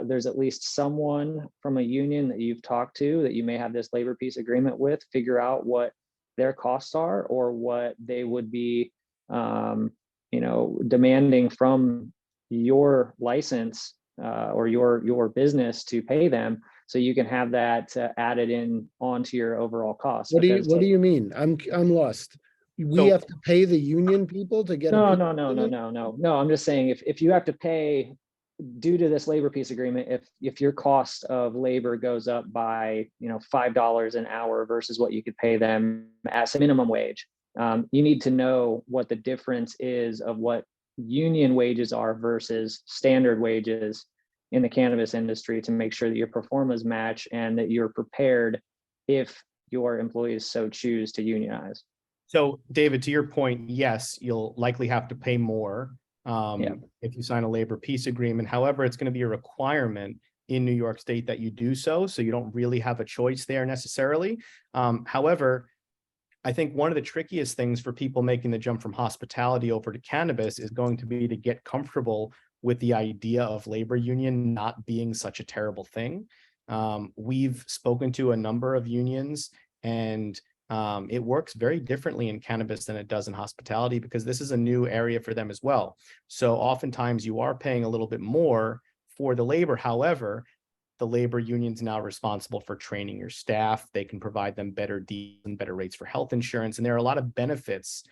there's at least someone from a union that you've talked to that you may have this labor peace agreement with, figure out what their costs are or what they would be demanding from your license or your business to pay them, so you can have that added in onto your overall cost. What do you mean? I'm lost. We have to pay the union people to get No. I'm just saying if you have to pay due to this labor peace agreement, if your cost of labor goes up by $5 an hour versus what you could pay them as a minimum wage, you need to know what the difference is of what union wages are versus standard wages in the cannabis industry, to make sure that your pro formas match and that you're prepared if your employees so choose to unionize. So, David, to your point, yes, you'll likely have to pay more if you sign a labor peace agreement. However, it's going to be a requirement in New York State that you do so. So you don't really have a choice there necessarily. However, I think one of the trickiest things for people making the jump from hospitality over to cannabis is going to be to get comfortable with the idea of labor union not being such a terrible thing. We've spoken to a number of unions, and it works very differently in cannabis than it does in hospitality, because this is a new area for them as well. So oftentimes you are paying a little bit more for the labor. However, the labor union's now responsible for training your staff. They can provide them better deals and better rates for health insurance. And there are a lot of benefits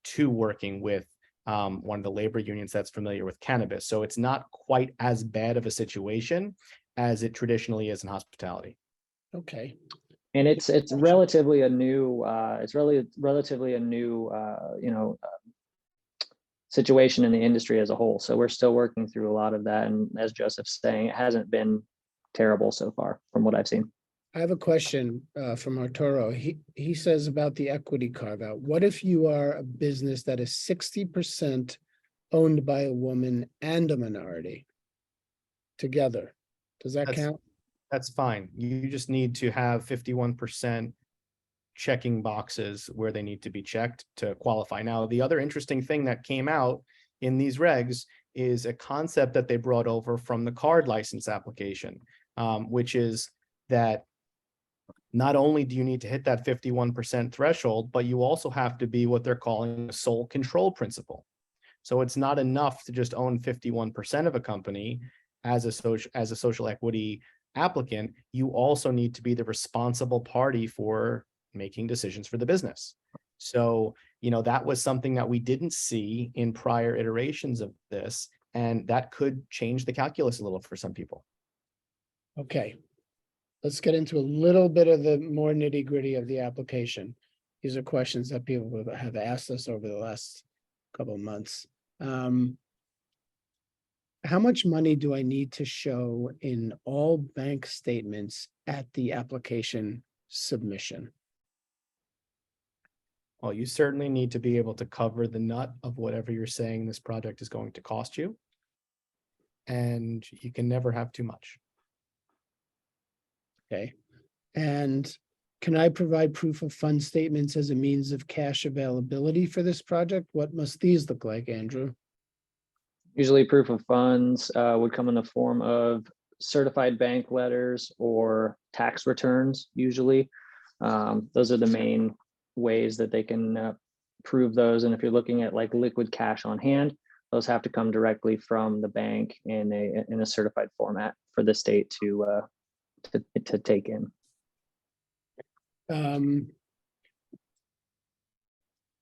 to working with one of the labor unions that's familiar with cannabis. So it's not quite as bad of a situation as it traditionally is in hospitality. Okay. And it's relatively a new situation in the industry as a whole. So we're still working through a lot of that. And as Joseph's saying, it hasn't been terrible so far from what I've seen. I have a question from Arturo. He says about the equity carve out. What if you are a business that is 60% owned by a woman and a minority together? Does that count? That's fine. You just need to have 51% checking boxes where they need to be checked to qualify. Now, the other interesting thing that came out in these regs is a concept that they brought over from the card license application, which is that not only do you need to hit that 51% threshold, but you also have to be what they're calling a sole control principle. So it's not enough to just own 51% of a company as a social equity applicant. You also need to be the responsible party for making decisions for the business. So, that was something that we didn't see in prior iterations of this, and that could change the calculus a little for some people. Okay. Let's get into a little bit of the more nitty gritty of the application. These are questions that people have asked us over the last couple of months. How much money do I need to show in all bank statements at the application submission? Well, you certainly need to be able to cover the nut of whatever you're saying this project is going to cost you. And you can never have too much. Okay. And can I provide proof of fund statements as a means of cash availability for this project? What must these look like, Andrew? Usually proof of funds would come in the form of certified bank letters or tax returns, usually. Those are the main ways that they can prove those. And if you're looking at like liquid cash on hand, those have to come directly from the bank in a certified format for the state to take in.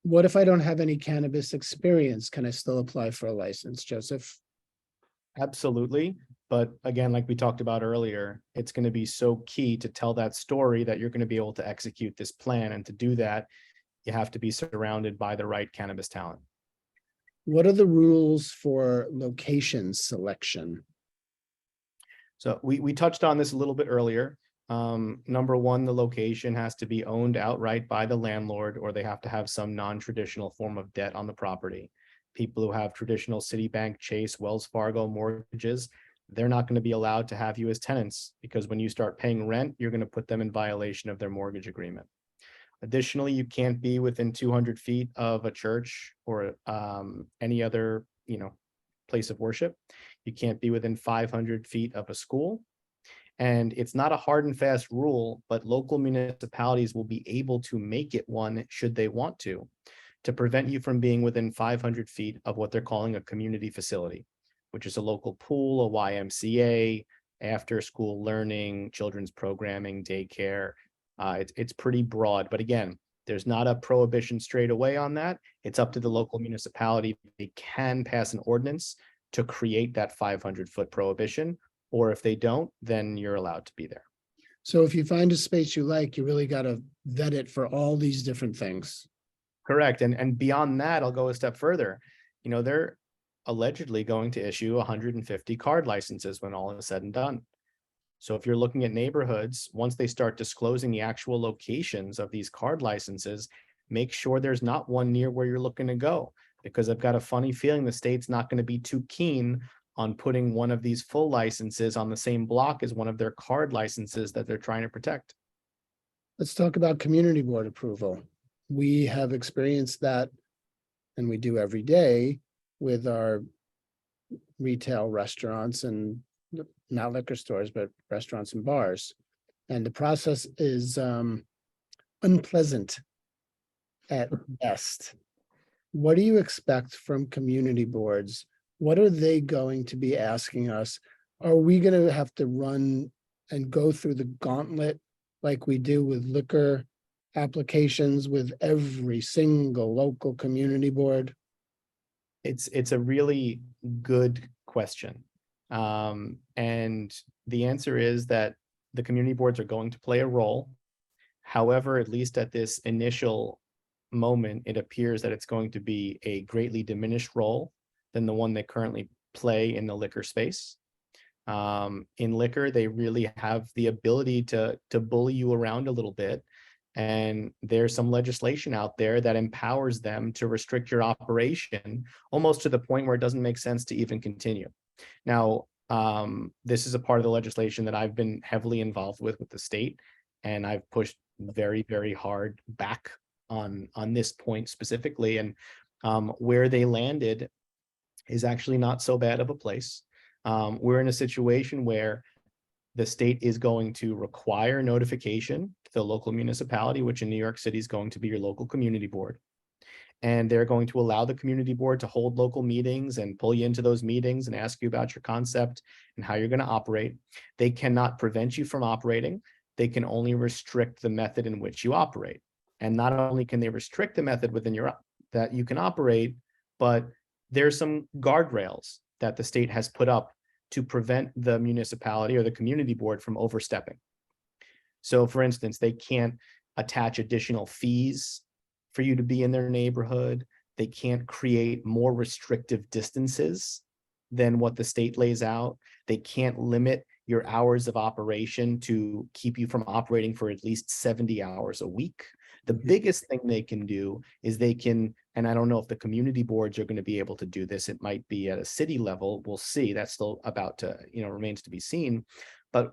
What if I don't have any cannabis experience? Can I still apply for a license, Joseph? Absolutely. But again, like we talked about earlier, it's going to be so key to tell that story that you're going to be able to execute this plan. And to do that, you have to be surrounded by the right cannabis talent. What are the rules for location selection? So we touched on this a little bit earlier. Number one, the location has to be owned outright by the landlord, or they have to have some non-traditional form of debt on the property. People who have traditional Citibank, Chase, Wells Fargo mortgages, they're not going to be allowed to have you as tenants, because when you start paying rent, you're going to put them in violation of their mortgage agreement. Additionally, you can't be within 200 feet of a church or any other, place of worship. You can't be within 500 feet of a school. And it's not a hard and fast rule, but local municipalities will be able to make it one should they want to prevent you from being within 500 feet of what they're calling a community facility, which is a local pool, a YMCA, after school learning, children's programming, daycare. It's pretty broad, but again, there's not a prohibition straight away on that. It's up to the local municipality. They can pass an ordinance to create that 500-foot prohibition, or if they don't, then you're allowed to be there. So if you find a space you like, you really got to vet it for all these different things. Correct. And beyond that, I'll go a step further. They're allegedly going to issue 150 card licenses when all is said and done. So if you're looking at neighborhoods, once they start disclosing the actual locations of these card licenses, make sure there's not one near where you're looking to go, because I've got a funny feeling the state's not going to be too keen on putting one of these full licenses on the same block as one of their card licenses that they're trying to protect. Let's talk about community board approval. We have experienced that, and we do every day with our retail restaurants and not liquor stores, but restaurants and bars. And the process is unpleasant at best. What do you expect from community boards? What are they going to be asking us? Are we going to have to run and go through the gauntlet like we do with liquor applications with every single local community board? It's a really good question. And the answer is that the community boards are going to play a role. However, at least at this initial moment, it appears that it's going to be a greatly diminished role than the one they currently play in the liquor space. In liquor, they really have the ability to bully you around a little bit. And there's some legislation out there that empowers them to restrict your operation almost to the point where it doesn't make sense to even continue. Now, this is a part of the legislation that I've been heavily involved with the state, and I've pushed very, very hard back on this point specifically. And where they landed is actually not so bad of a place. We're in a situation where the state is going to require notification to the local municipality, which in New York City is going to be your local community board. And they're going to allow the community board to hold local meetings and pull you into those meetings and ask you about your concept and how you're going to operate. They cannot prevent you from operating. They can only restrict the method in which you operate. And not only can they restrict the method within that you can operate, but there's some guardrails that the state has put up to prevent the municipality or the community board from overstepping. So for instance, they can't attach additional fees for you to be in their neighborhood. They can't create more restrictive distances than what the state lays out. They can't limit your hours of operation to keep you from operating for at least 70 hours a week. The biggest thing they can do is they can, and I don't know if the community boards are going to be able to do this. It might be at a city level. We'll see. That's still about to, remains to be seen. But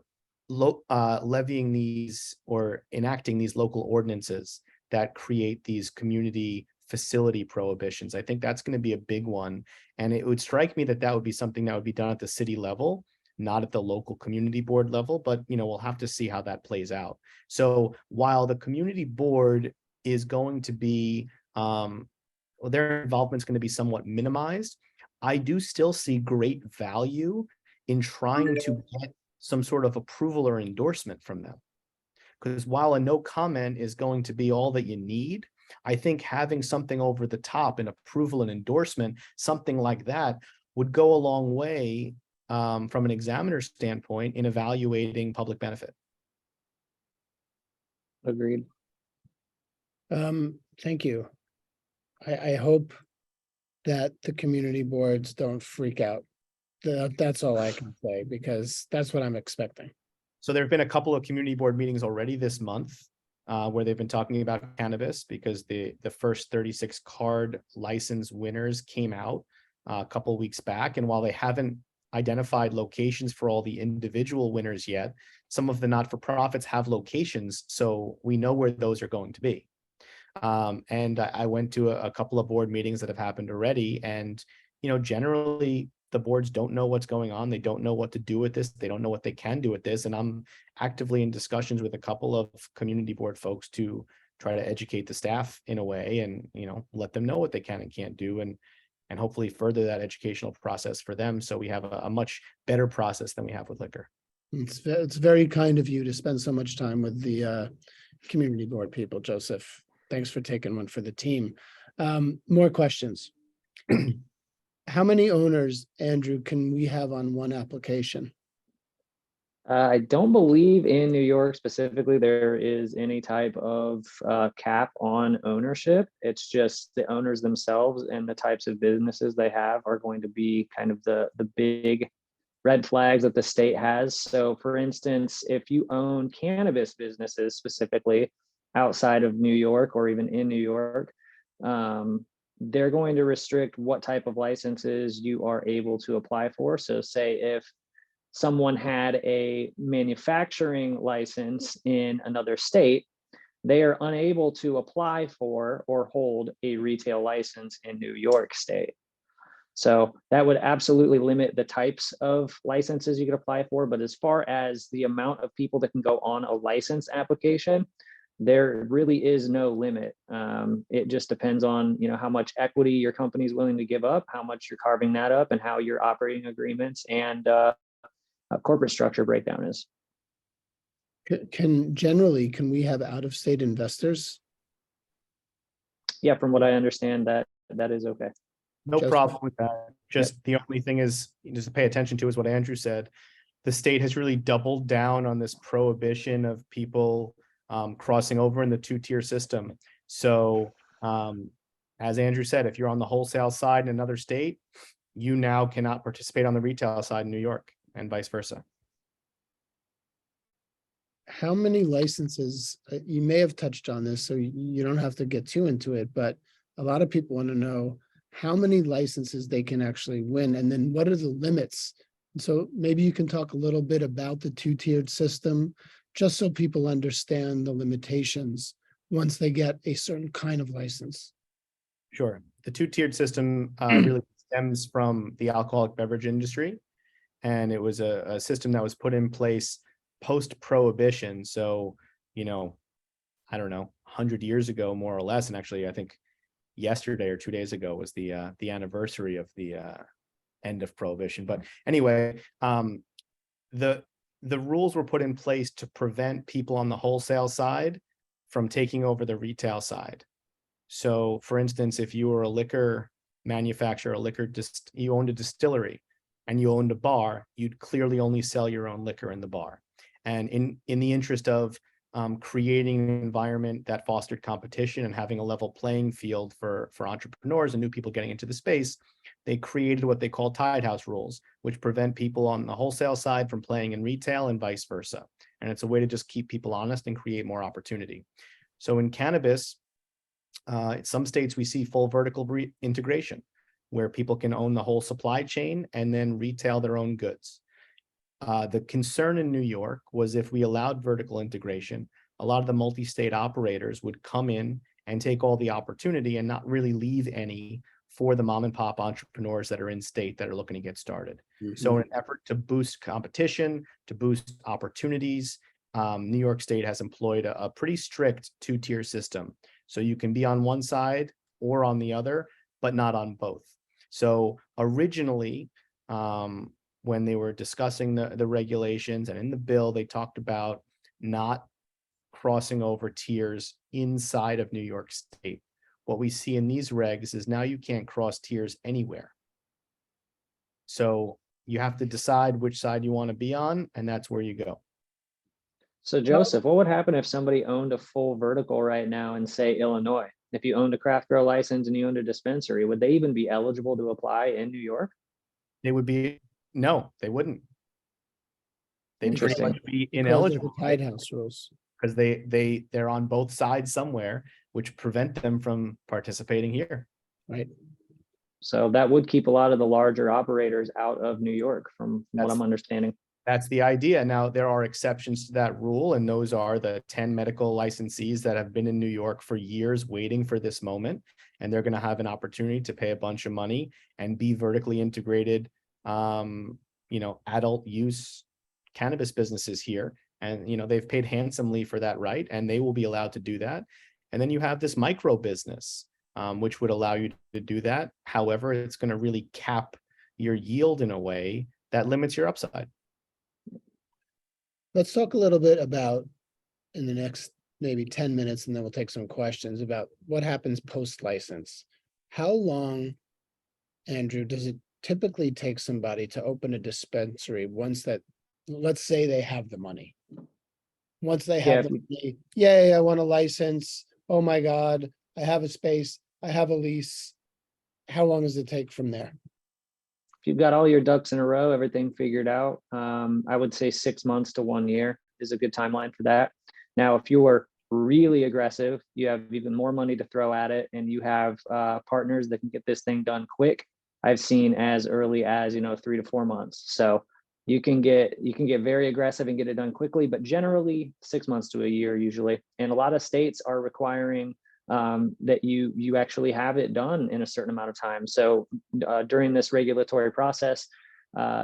levying these or enacting these local ordinances that create these community facility prohibitions, I think that's going to be a big one. And it would strike me that that would be something that would be done at the city level, not at the local community board level, but we'll have to see how that plays out. So while the community board is going to be, their involvement is going to be somewhat minimized, I do still see great value in trying to get some sort of approval or endorsement from them. Because while a no comment is going to be all that you need, I think having something over the top, an approval and endorsement, something like that would go a long way from an examiner standpoint in evaluating public benefit. Agreed. Thank you. I hope that the community boards don't freak out. That's all I can say, because that's what I'm expecting. So there have been a couple of community board meetings already this month where they've been talking about cannabis, because the first 36 card license winners came out a couple of weeks back. And while they haven't identified locations for all the individual winners yet, some of the not-for-profits have locations, so we know where those are going to be. And I went to a couple of board meetings that have happened already, and generally the boards don't know what's going on. They don't know what to do with this. They don't know what they can do with this. And I'm actively in discussions with a couple of community board folks to try to educate the staff in a way and, let them know what they can and can't do, and hopefully further that educational process for them. So we have a much better process than we have with liquor. It's very kind of you to spend so much time with the community board people, Joseph. Thanks for taking one for the team. More questions. How many owners, Andrew, can we have on one application? I don't believe in New York specifically there is any type of cap on ownership. It's just the owners themselves and the types of businesses they have are going to be kind of the big red flags that the state has. So for instance, if you own cannabis businesses specifically outside of New York or even in New York, they're going to restrict what type of licenses you are able to apply for. So say if someone had a manufacturing license in another state, they are unable to apply for or hold a retail license in New York State. So that would absolutely limit the types of licenses you could apply for. But as far as the amount of people that can go on a license application, there really is no limit. It just depends on how much equity your company is willing to give up, how much you're carving that up, and how your operating agreements and corporate structure breakdown is. Can we have out-of-state investors? Yeah, from what I understand, that is okay. No Joseph? problem with that. Just the only thing is just to pay attention to is what Andrew said. The state has really doubled down on this prohibition of people crossing over in the two-tier system. So as Andrew said, if you're on the wholesale side in another state, you now cannot participate on the retail side in New York, and vice versa. How many licenses, you may have touched on this, so you don't have to get too into it, but a lot of people want to know how many licenses they can actually win, and then what are the limits? So maybe you can talk a little bit about the two-tiered system, just so people understand the limitations once they get a certain kind of license. Sure. The two-tiered system really stems from the alcoholic beverage industry. And it was a system that was put in place post-prohibition. So, I don't know, 100 years ago, more or less. And actually, I think yesterday or 2 days ago was the anniversary of the end of prohibition. But anyway, the rules were put in place to prevent people on the wholesale side from taking over the retail side. So, for instance, if you were a liquor manufacturer, you owned a distillery and you owned a bar, you'd clearly only sell your own liquor in the bar. And in the interest of creating an environment that fostered competition and having a level playing field for entrepreneurs and new people getting into the space, they created what they call tied house rules, which prevent people on the wholesale side from playing in retail and vice versa. And it's a way to just keep people honest and create more opportunity. So in cannabis, in some states, we see full vertical integration, where people can own the whole supply chain and then retail their own goods. The concern in New York was if we allowed vertical integration, a lot of the multi-state operators would come in and take all the opportunity and not really leave any for the mom and pop entrepreneurs that are in state that are looking to get started. Mm-hmm. So in an effort to boost competition, to boost opportunities, New York State has employed a pretty strict two-tier system. So you can be on one side or on the other, but not on both. So originally, when they were discussing the regulations and in the bill, they talked about not crossing over tiers inside of New York State. What we see in these regs is now you can't cross tiers anywhere. So you have to decide which side you want to be on, and that's where you go. So Joseph, what would happen if somebody owned a full vertical right now in, say, Illinois? If you owned a craft grow license and you owned a dispensary, would they even be eligible to apply in New York? They would be, no, they wouldn't. They'd pretty much be ineligible. Tied house rules. Because they're on both sides somewhere, which prevent them from participating here. Right. So that would keep a lot of the larger operators out of New York, from what I'm understanding. That's the idea. Now, there are exceptions to that rule, and those are the 10 medical licensees that have been in New York for years waiting for this moment, and they're going to have an opportunity to pay a bunch of money and be vertically integrated, adult use cannabis businesses here. And, they've paid handsomely for that right, and they will be allowed to do that. And then you have this micro business, which would allow you to do that. However, it's going to really cap your yield in a way that limits your upside. Let's talk a little bit about, in the next maybe 10 minutes, and then we'll take some questions about what happens post-license. How long, Andrew, does it typically take somebody to open a dispensary once that, let's say they have the money? Once they have the money, yay, I want a license. Oh my God, I have a space, I have a lease. How long does it take from there? If you've got all your ducks in a row, everything figured out, I would say 6 months to 1 year is a good timeline for that. Now, if you are really aggressive, you have even more money to throw at it, and you have partners that can get this thing done quick, I've seen as early as 3 to 4 months. So you can get very aggressive and get it done quickly, but generally 6 months to a year usually. And a lot of states are requiring that you actually have it done in a certain amount of time. So during this regulatory process,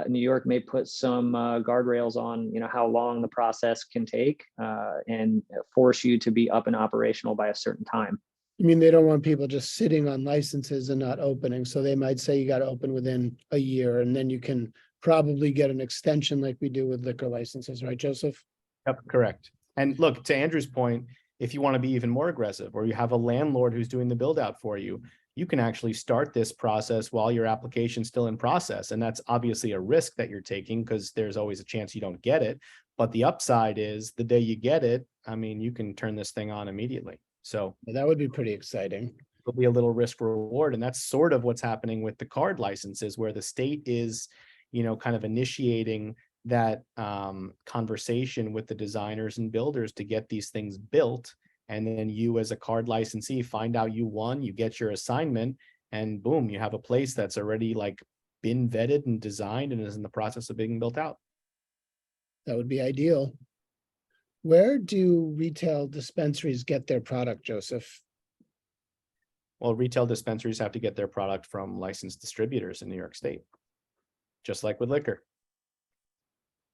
New York may put some guardrails on how long the process can take, and force you to be up and operational by a certain time. I mean, they don't want people just sitting on licenses and not opening. So they might say you got to open within a year, and then you can probably get an extension like we do with liquor licenses, right, Joseph? Yep, correct. And look, to Andrew's point, if you want to be even more aggressive, or you have a landlord who's doing the build out for you, you can actually start this process while your application's still in process. And that's obviously a risk that you're taking, because there's always a chance you don't get it. But the upside is the day you get it, you can turn this thing on immediately. So that would be pretty exciting. It'll be a little risk reward. And that's sort of what's happening with the card licenses, where the state is, kind of initiating that conversation with the designers and builders to get these things built. And then you, as a card licensee, find out you won, you get your assignment, and boom, you have a place that's already been vetted and designed and is in the process of being built out. That would be ideal. Where do retail dispensaries get their product, Joseph? Well, retail dispensaries have to get their product from licensed distributors in New York State, just like with liquor.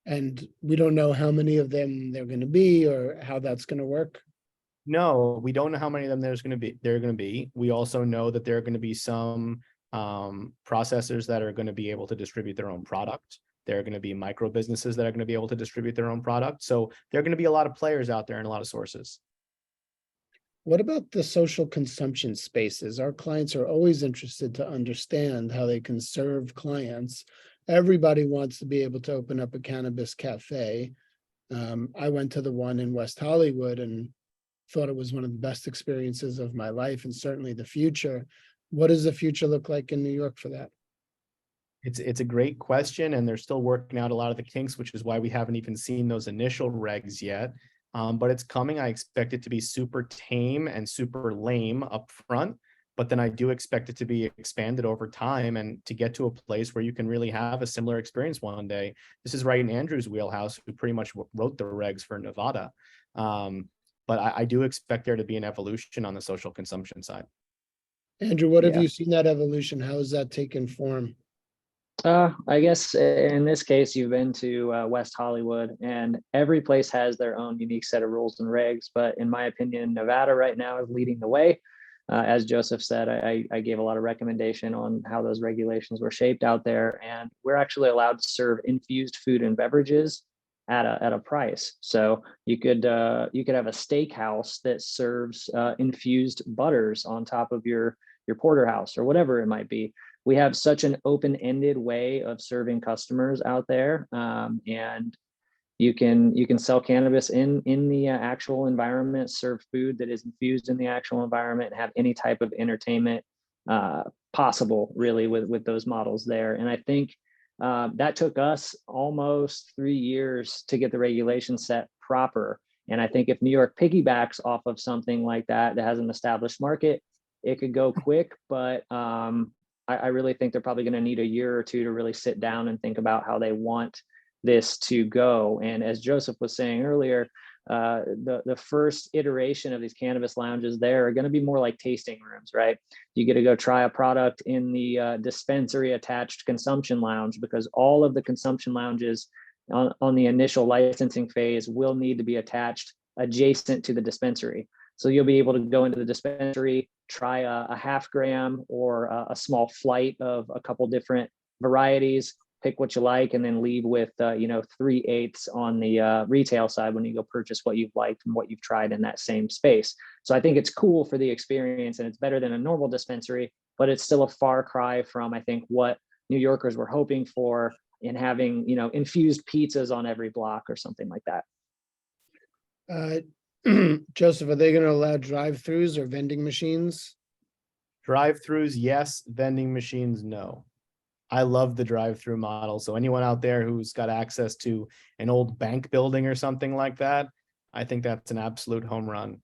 And we don't know how many of them there are going to be or how that's going to work. No, we don't know how many of them there are going to be. We also know that there are going to be some processors that are going to be able to distribute their own product. There are going to be micro businesses that are going to be able to distribute their own product. So there are going to be a lot of players out there and a lot of sources. What about the social consumption spaces? Our clients are always interested to understand how they can serve clients. Everybody wants to be able to open up a cannabis cafe. I went to the one in West Hollywood and thought it was one of the best experiences of my life and certainly the future. What does the future look like in New York for that? It's a great question, and they're still working out a lot of the kinks, which is why we haven't even seen those initial regs yet. But it's coming. I expect it to be super tame and super lame up front, but then I do expect it to be expanded over time and to get to a place where you can really have a similar experience one day. This is right in Andrew's wheelhouse, who pretty much wrote the regs for Nevada. But I do expect there to be an evolution on the social consumption side. Andrew, what have Yeah. you seen that evolution? How has that taken form? I guess in this case, you've been to West Hollywood, and every place has their own unique set of rules and regs. But in my opinion, Nevada right now is leading the way. As Joseph said, I gave a lot of recommendation on how those regulations were shaped out there, and we're actually allowed to serve infused food and beverages at a price. So you could have a steakhouse that serves infused butters on top of your porterhouse or whatever it might be. We have such an open-ended way of serving customers out there, and you can sell cannabis in the actual environment, serve food that is infused in the actual environment, and have any type of entertainment possible, really, with those models there. And I think that took us almost 3 years to get the regulation set proper. And I think if New York piggybacks off of something like that has an established market, it could go quick, but I really think they're probably going to need a year or two to really sit down and think about how they want this to go. And as Joseph was saying earlier, the first iteration of these cannabis lounges there are going to be more like tasting rooms, right? You get to go try a product in the dispensary attached consumption lounge, because all of the consumption lounges on the initial licensing phase will need to be attached adjacent to the dispensary. So you'll be able to go into the dispensary, try a half gram or a small flight of a couple different varieties, pick what you like, and then leave with 3/8 on the retail side when you go purchase what you've liked and what you've tried in that same space. So I think it's cool for the experience, and it's better than a normal dispensary, but it's still a far cry from, I think, what New Yorkers were hoping for in having infused pizzas on every block or something like that. Joseph, are they going to allow drive-throughs or vending machines? Drive-throughs, yes. Vending machines, no. I love the drive-through model. So anyone out there who's got access to an old bank building or something like that, I think that's an absolute home run.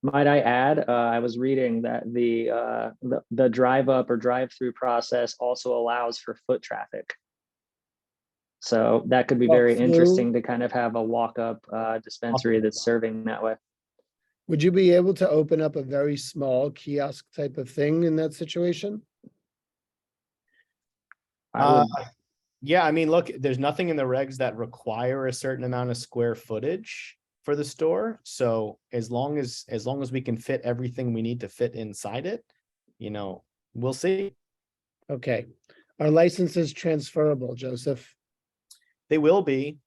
Might I add, I was reading that the drive up or drive through process also allows for foot traffic. So that could be very Walk-through? interesting to kind of have a walk up dispensary that's serving that way. Would you be able to open up a very small kiosk type of thing in that situation? Yeah, I mean, look, there's nothing in the regs that require a certain amount of square footage for the store. So as long as we can fit everything we need to fit inside it, we'll see. Okay. Are licenses transferable, Joseph? They will be.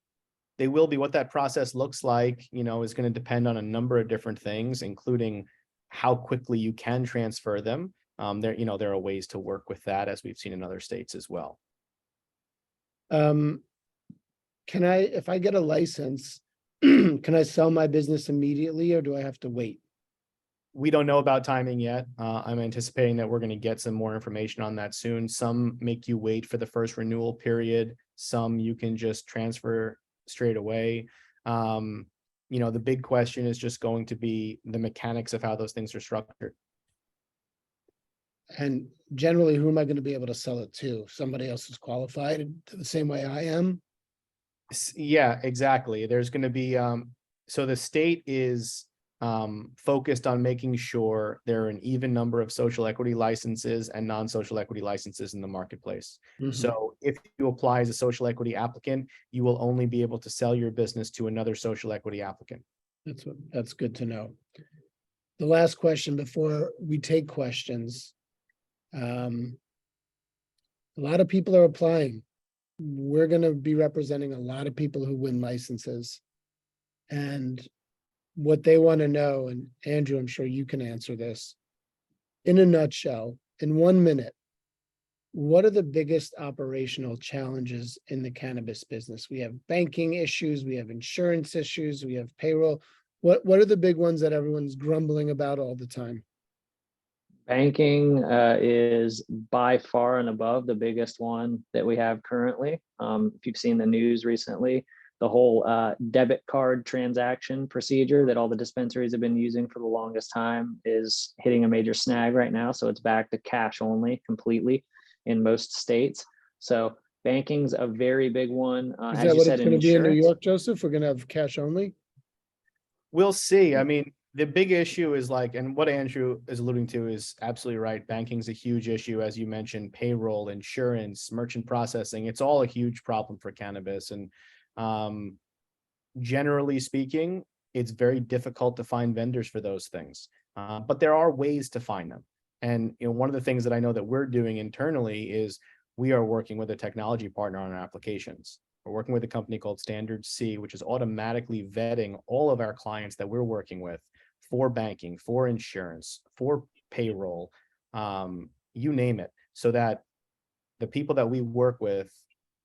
What that process looks like, is going to depend on a number of different things, including how quickly you can transfer them. There are ways to work with that, as we've seen in other states as well. If I get a license, can I sell my business immediately or do I have to wait? We don't know about timing yet. I'm anticipating that we're going to get some more information on that soon. Some make you wait for the first renewal period. Some you can just transfer straight away. The big question is just going to be the mechanics of how those things are structured. And generally, who am I going to be able to sell it to? Somebody else who's qualified the same way I am? Yeah, exactly. There's going to be, so the state is focused on making sure there are an even number of social equity licenses and non-social equity licenses in the marketplace. Mhm. So if you apply as a social equity applicant, you will only be able to sell your business to another social equity applicant. That's good to know. The last question before we take questions. A lot of people are applying. We're gonna be representing a lot of people who win licenses. And what they want to know, and Andrew, I'm sure you can answer this. In a nutshell, in 1 minute, what are the biggest operational challenges in the cannabis business? We have banking issues, we have insurance issues, we have payroll. What are the big ones that everyone's grumbling about all the time? Banking is by far and above the biggest one that we have currently. If you've seen the news recently, the whole debit card transaction procedure that all the dispensaries have been using for the longest time is hitting a major snag right now. So it's back to cash only completely in most states. So banking's a very big one. Is As that you what said, it's in gonna be in New insurance. York, Joseph? We're gonna have cash only? We'll see. I mean, the big issue is like, and what Andrew is alluding to is absolutely right. Banking is a huge issue, as you mentioned, payroll, insurance, merchant processing. It's all a huge problem for cannabis. And generally speaking, it's very difficult to find vendors for those things. But there are ways to find them. And one of the things that I know that we're doing internally is we are working with a technology partner on our applications. We're working with a company called Standard C, which is automatically vetting all of our clients that we're working with for banking, for insurance, for payroll, you name it, so that the people that we work with,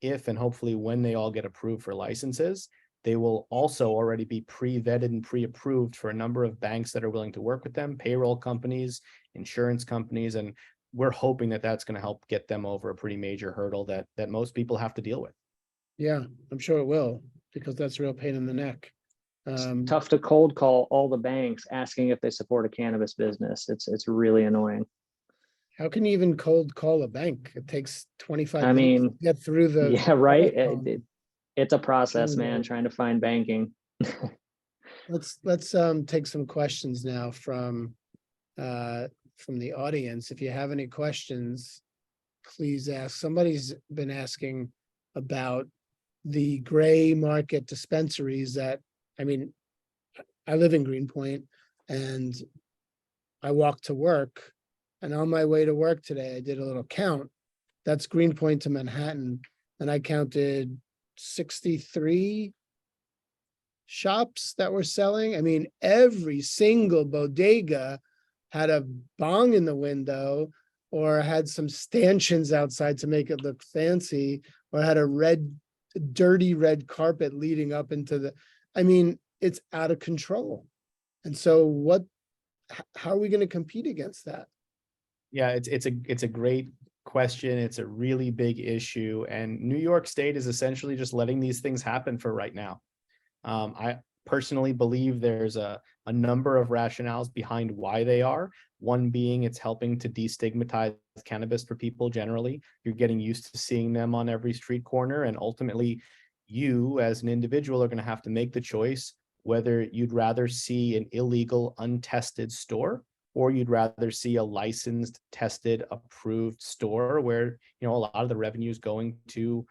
if and hopefully when they all get approved for licenses, they will also already be pre-vetted and pre-approved for a number of banks that are willing to work with them, payroll companies, insurance companies, and we're hoping that that's going to help get them over a pretty major hurdle that most people have to deal with. Yeah, I'm sure it will, because that's a real pain in the neck. It's tough to cold call all the banks asking if they support a cannabis business. It's really annoying. How can you even cold call a bank? It takes 25 I minutes to mean, get through the. yeah, right. telephone. It's a process, man, Anyway. trying to find banking. Let's take some questions now from the audience. If you have any questions, please ask. Somebody's been asking about the gray market dispensaries that, I mean, I live in Greenpoint and I walk to work, and on my way to work today, I did a little count. That's Greenpoint to Manhattan, and I counted 63 shops that were selling. I mean, every single bodega had a bong in the window or had some stanchions outside to make it look fancy, or had a dirty red carpet leading up into the, I mean, it's out of control. And so how are we going to compete against that? Yeah, it's a great question. It's a really big issue, and New York State is essentially just letting these things happen for right now. I personally believe there's a number of rationales behind why they are. One being it's helping to destigmatize cannabis for people generally. You're getting used to seeing them on every street corner, and ultimately you as an individual are going to have to make the choice whether you'd rather see an illegal, untested store, or you'd rather see a licensed, tested, approved store where, a lot of the revenue is going to,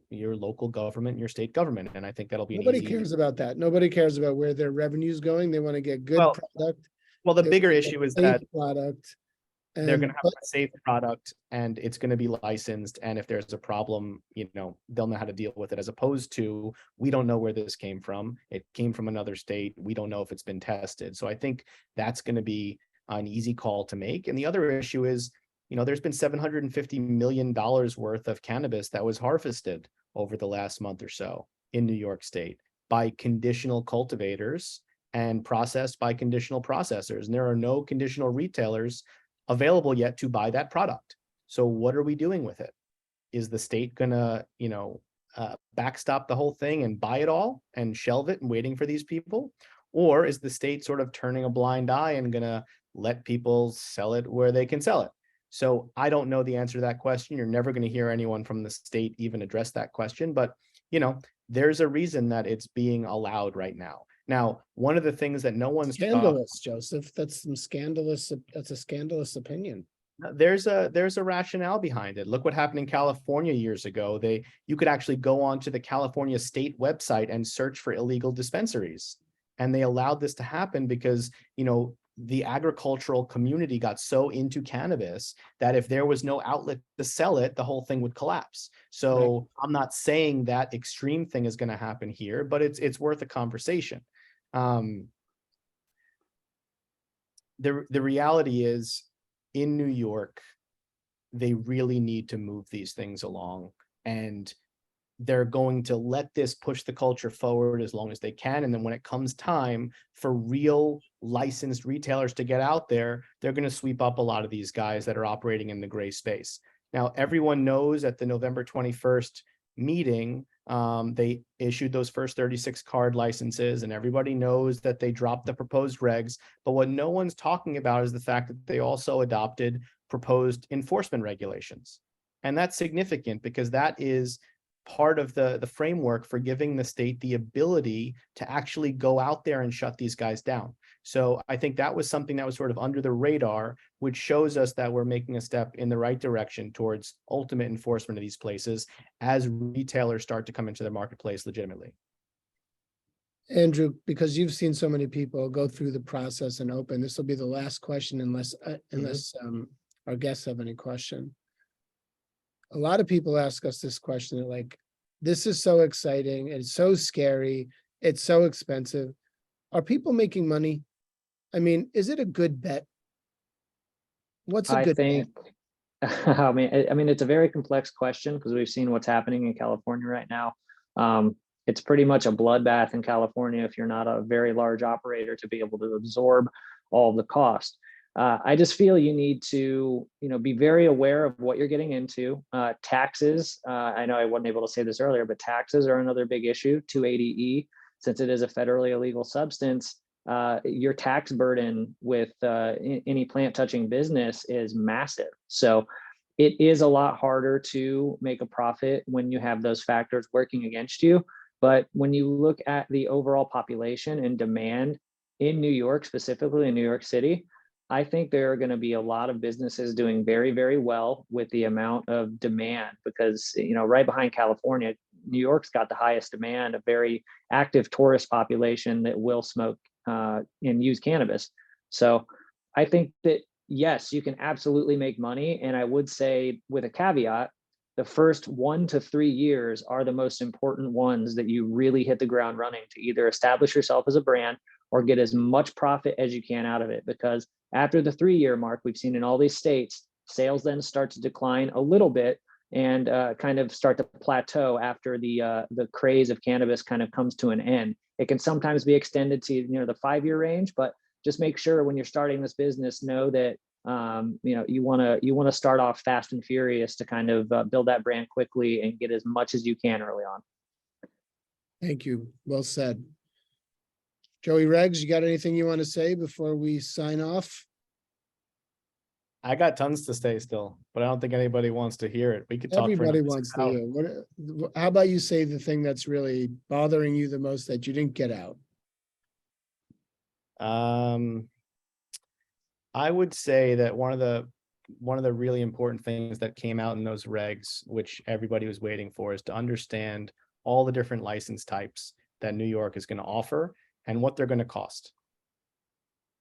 your local government, your state government. And I think that'll be an Nobody easy. cares about that. Nobody cares about where their revenue's going. They want to get good product. Well, the They bigger want a issue is safe that product. they're going to have But a safe product and it's going to be licensed. And if there's a problem, they'll know how to deal with it, as opposed to, we don't know where this came from. It came from another state. We don't know if it's been tested. So I think that's going to be an easy call to make. And the other issue is, there's been $750 million worth of cannabis that was harvested over the last month or so in New York State by conditional cultivators and processed by conditional processors. And there are no conditional retailers available yet to buy that product. So what are we doing with it? Is the state gonna, backstop the whole thing and buy it all and shelve it and waiting for these people? Or is the state sort of turning a blind eye and gonna let people sell it where they can sell it? So I don't know the answer to that question. You're never going to hear anyone from the state even address that question, but there's a reason that it's being allowed right now. Now, one of the things that no one's Scandalous, Joseph. That's a scandalous opinion. there's a rationale behind it. Look what happened in California years ago. You could actually go onto the California state website and search for illegal dispensaries. And they allowed this to happen because, the agricultural community got so into cannabis that if there was no outlet to sell it, the whole thing would collapse. So right. I'm not saying that extreme thing is going to happen here, but it's worth a conversation. The reality is, in New York, they really need to move these things along, and they're going to let this push the culture forward as long as they can. And then when it comes time for real licensed retailers to get out there, they're going to sweep up a lot of these guys that are operating in the gray space. Now, everyone knows at the November 21st meeting, they issued those first 36 card licenses, and everybody knows that they dropped the proposed regs. But what no one's talking about is the fact that they also adopted proposed enforcement regulations. And that's significant because that is part of the framework for giving the state the ability to actually go out there and shut these guys down. So I think that was something that was sort of under the radar, which shows us that we're making a step in the right direction towards ultimate enforcement of these places as retailers start to come into the marketplace legitimately. Andrew, because you've seen so many people go through the process and open, this will be the last question unless our guests have any question. A lot of people ask us this question, like, this is so exciting, it's so scary, it's so expensive. Are people making money? I mean, is it a good bet? What's a good bet? I mean, it's a very complex question because we've seen what's happening in California right now. It's pretty much a bloodbath in California if you're not a very large operator to be able to absorb all the cost. I just feel you need to, be very aware of what you're getting into. Taxes, I know I wasn't able to say this earlier, but taxes are another big issue. 280E, since it is a federally illegal substance, your tax burden with any plant touching business is massive. So it is a lot harder to make a profit when you have those factors working against you. But when you look at the overall population and demand in New York, specifically in New York City, I think there are going to be a lot of businesses doing very, very well with the amount of demand because, right behind California, New York's got the highest demand, a very active tourist population that will smoke and use cannabis. So I think that, yes, you can absolutely make money. And I would say with a caveat, the first 1 to 3 years are the most important ones that you really hit the ground running to either establish yourself as a brand or get as much profit as you can out of it. Because after the 3-year mark, we've seen in all these states, sales then start to decline a little bit and kind of start to plateau after the craze of cannabis kind of comes to an end. It can sometimes be extended to the 5-year range, but just make sure when you're starting this business, know that you want to start off fast and furious to kind of build that brand quickly and get as much as you can early on. Thank you. Well said. Joey Regs, you got anything you want to say before we sign off? I got tons to say still, but I don't think anybody wants to hear it. We could talk. Everybody wants to hear. How about you say the thing that's really bothering you the most that you didn't get out? I would say that one of the really important things that came out in those regs, which everybody was waiting for, is to understand all the different license types that New York is going to offer and what they're going to cost.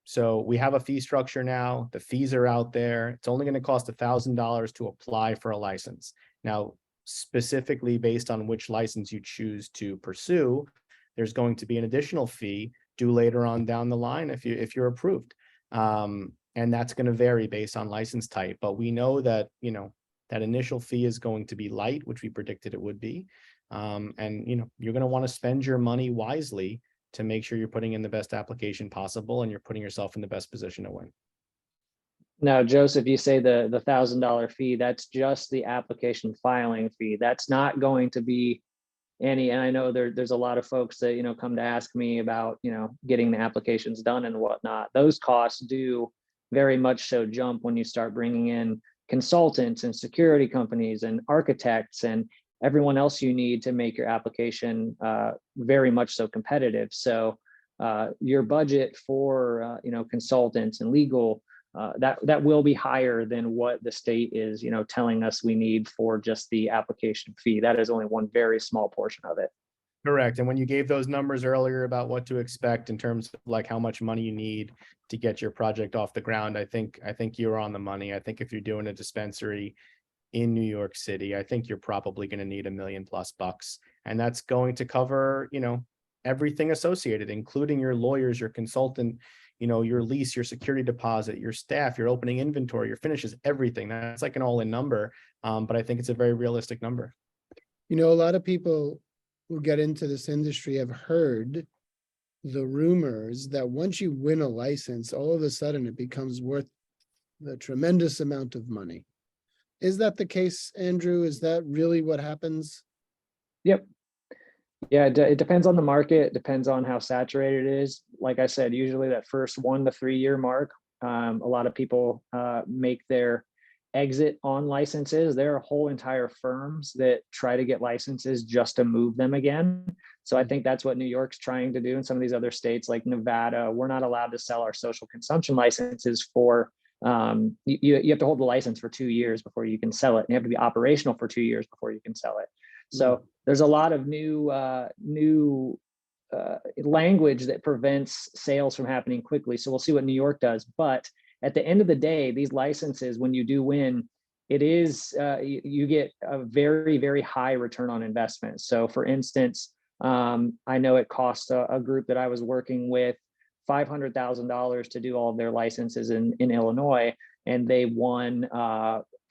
So we have a fee structure now. The fees are out there. It's only going to cost $1,000 to apply for a license. Now, specifically based on which license you choose to pursue, there's going to be an additional fee due later on down the line if you're approved. And that's going to vary based on license type. But we know that, that initial fee is going to be light, which we predicted it would be. And, you're going to want to spend your money wisely to make sure you're putting in the best application possible and you're putting yourself in the best position to win. Now, Joseph, you say the $1,000 fee, that's just the application filing fee. That's not going to be any, and I know there's a lot of folks that, come to ask me about, getting the applications done and whatnot. Those costs do very much so jump when you start bringing in consultants and security companies and architects and everyone else you need to make your application very much so competitive. So your budget for consultants and legal, that will be higher than what the state is telling us we need for just the application fee. That is only one very small portion of it. Correct. And when you gave those numbers earlier about what to expect in terms of like how much money you need to get your project off the ground, I think you're on the money. I think if you're doing a dispensary in New York City, I think you're probably going to need $1 million+ bucks. And that's going to cover, everything associated, including your lawyers, your consultant, your lease, your security deposit, your staff, your opening inventory, your finishes, everything. That's like an all-in number. But I think it's a very realistic number. A lot of people who get into this industry have heard the rumors that once you win a license, all of a sudden it becomes worth a tremendous amount of money. Is that the case, Andrew? Is that really what happens? Yep. Yeah, it depends on the market, depends on how saturated it is. Like I said, usually that first 1 to 3 year mark, a lot of people make their exit on licenses. There are whole entire firms that try to get licenses just to move them again. So I think that's what New York's trying to do. In some of these other states like Nevada, we're not allowed to sell our social consumption licenses for, you have to hold the license for 2 years before you can sell it. And you have to be operational for 2 years before you can sell it. So there's a lot of new language that prevents sales from happening quickly. So we'll see what New York does. But at the end of the day, these licenses, when you do win, it is you get a very, very high return on investment. So for instance, I know it cost a group that I was working with $500,000 to do all of their licenses in Illinois, and they won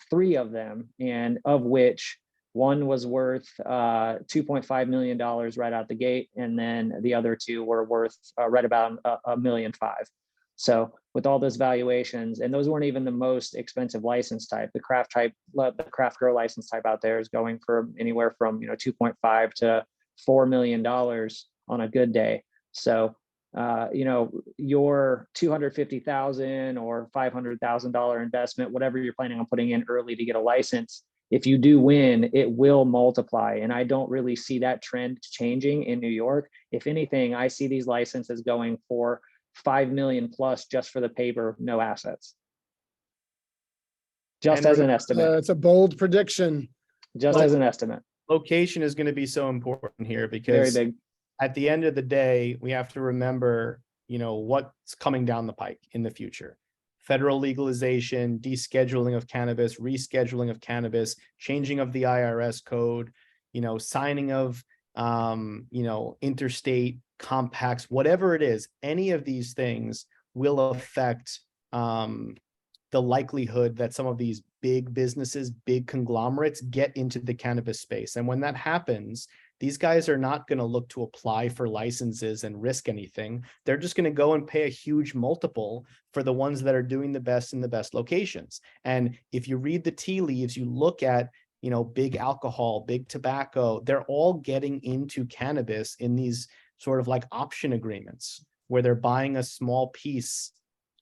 3 of them, and of which one was worth $2.5 million right out the gate, and then the other 2 were worth right about $1.5 million. So with all those valuations, and those weren't even the most expensive license type. The craft grow license type out there is going for anywhere from $2.5 to $4 million on a good day. So your $250,000 or $500,000 investment, whatever you're planning on putting in early to get a license, if you do win, it will multiply. And I don't really see that trend changing in New York. If anything, I see these licenses going for $5 million+ just for the paper, no assets. Just as an estimate. It's a bold prediction. Just as an estimate. Location is going to be so important here Very because big. at the end of the day, we have to remember, what's coming down the pike in the future. Federal legalization, descheduling of cannabis, rescheduling of cannabis, changing of the IRS code, signing of, interstate compacts, whatever it is, any of these things will affect the likelihood that some of these big businesses, big conglomerates get into the cannabis space. And when that happens, these guys are not going to look to apply for licenses and risk anything. They're just going to go and pay a huge multiple for the ones that are doing the best in the best locations. And if you read the tea leaves, you look at, big alcohol, big tobacco, they're all getting into cannabis in these sort of like option agreements where they're buying a small piece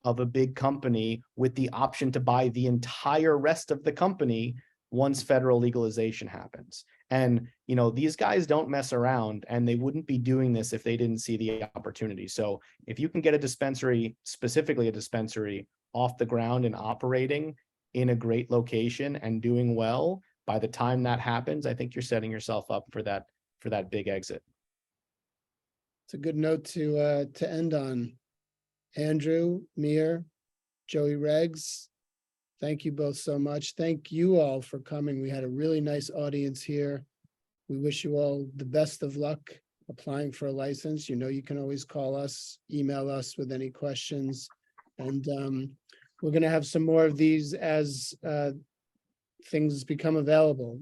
of a big company with the option to buy the entire rest of the company once federal legalization happens. And, these guys don't mess around, and they wouldn't be doing this if they didn't see the opportunity. So if you can get a dispensary, specifically a dispensary, off the ground and operating in a great location and doing well, by the time that happens, I think you're setting yourself up for that big exit. It's a good note to end on. Andrew, Mir, Joey, Regs, thank you both so much. Thank you all for coming. We had a really nice audience here. We wish you all the best of luck applying for a license. You can always call us, email us with any questions. And we're going to have some more of these as things become available.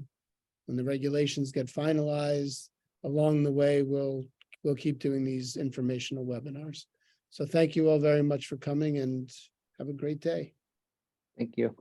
When the regulations get finalized, along the way, we'll keep doing these informational webinars. So thank you all very much for coming, and have a great day. Thank you.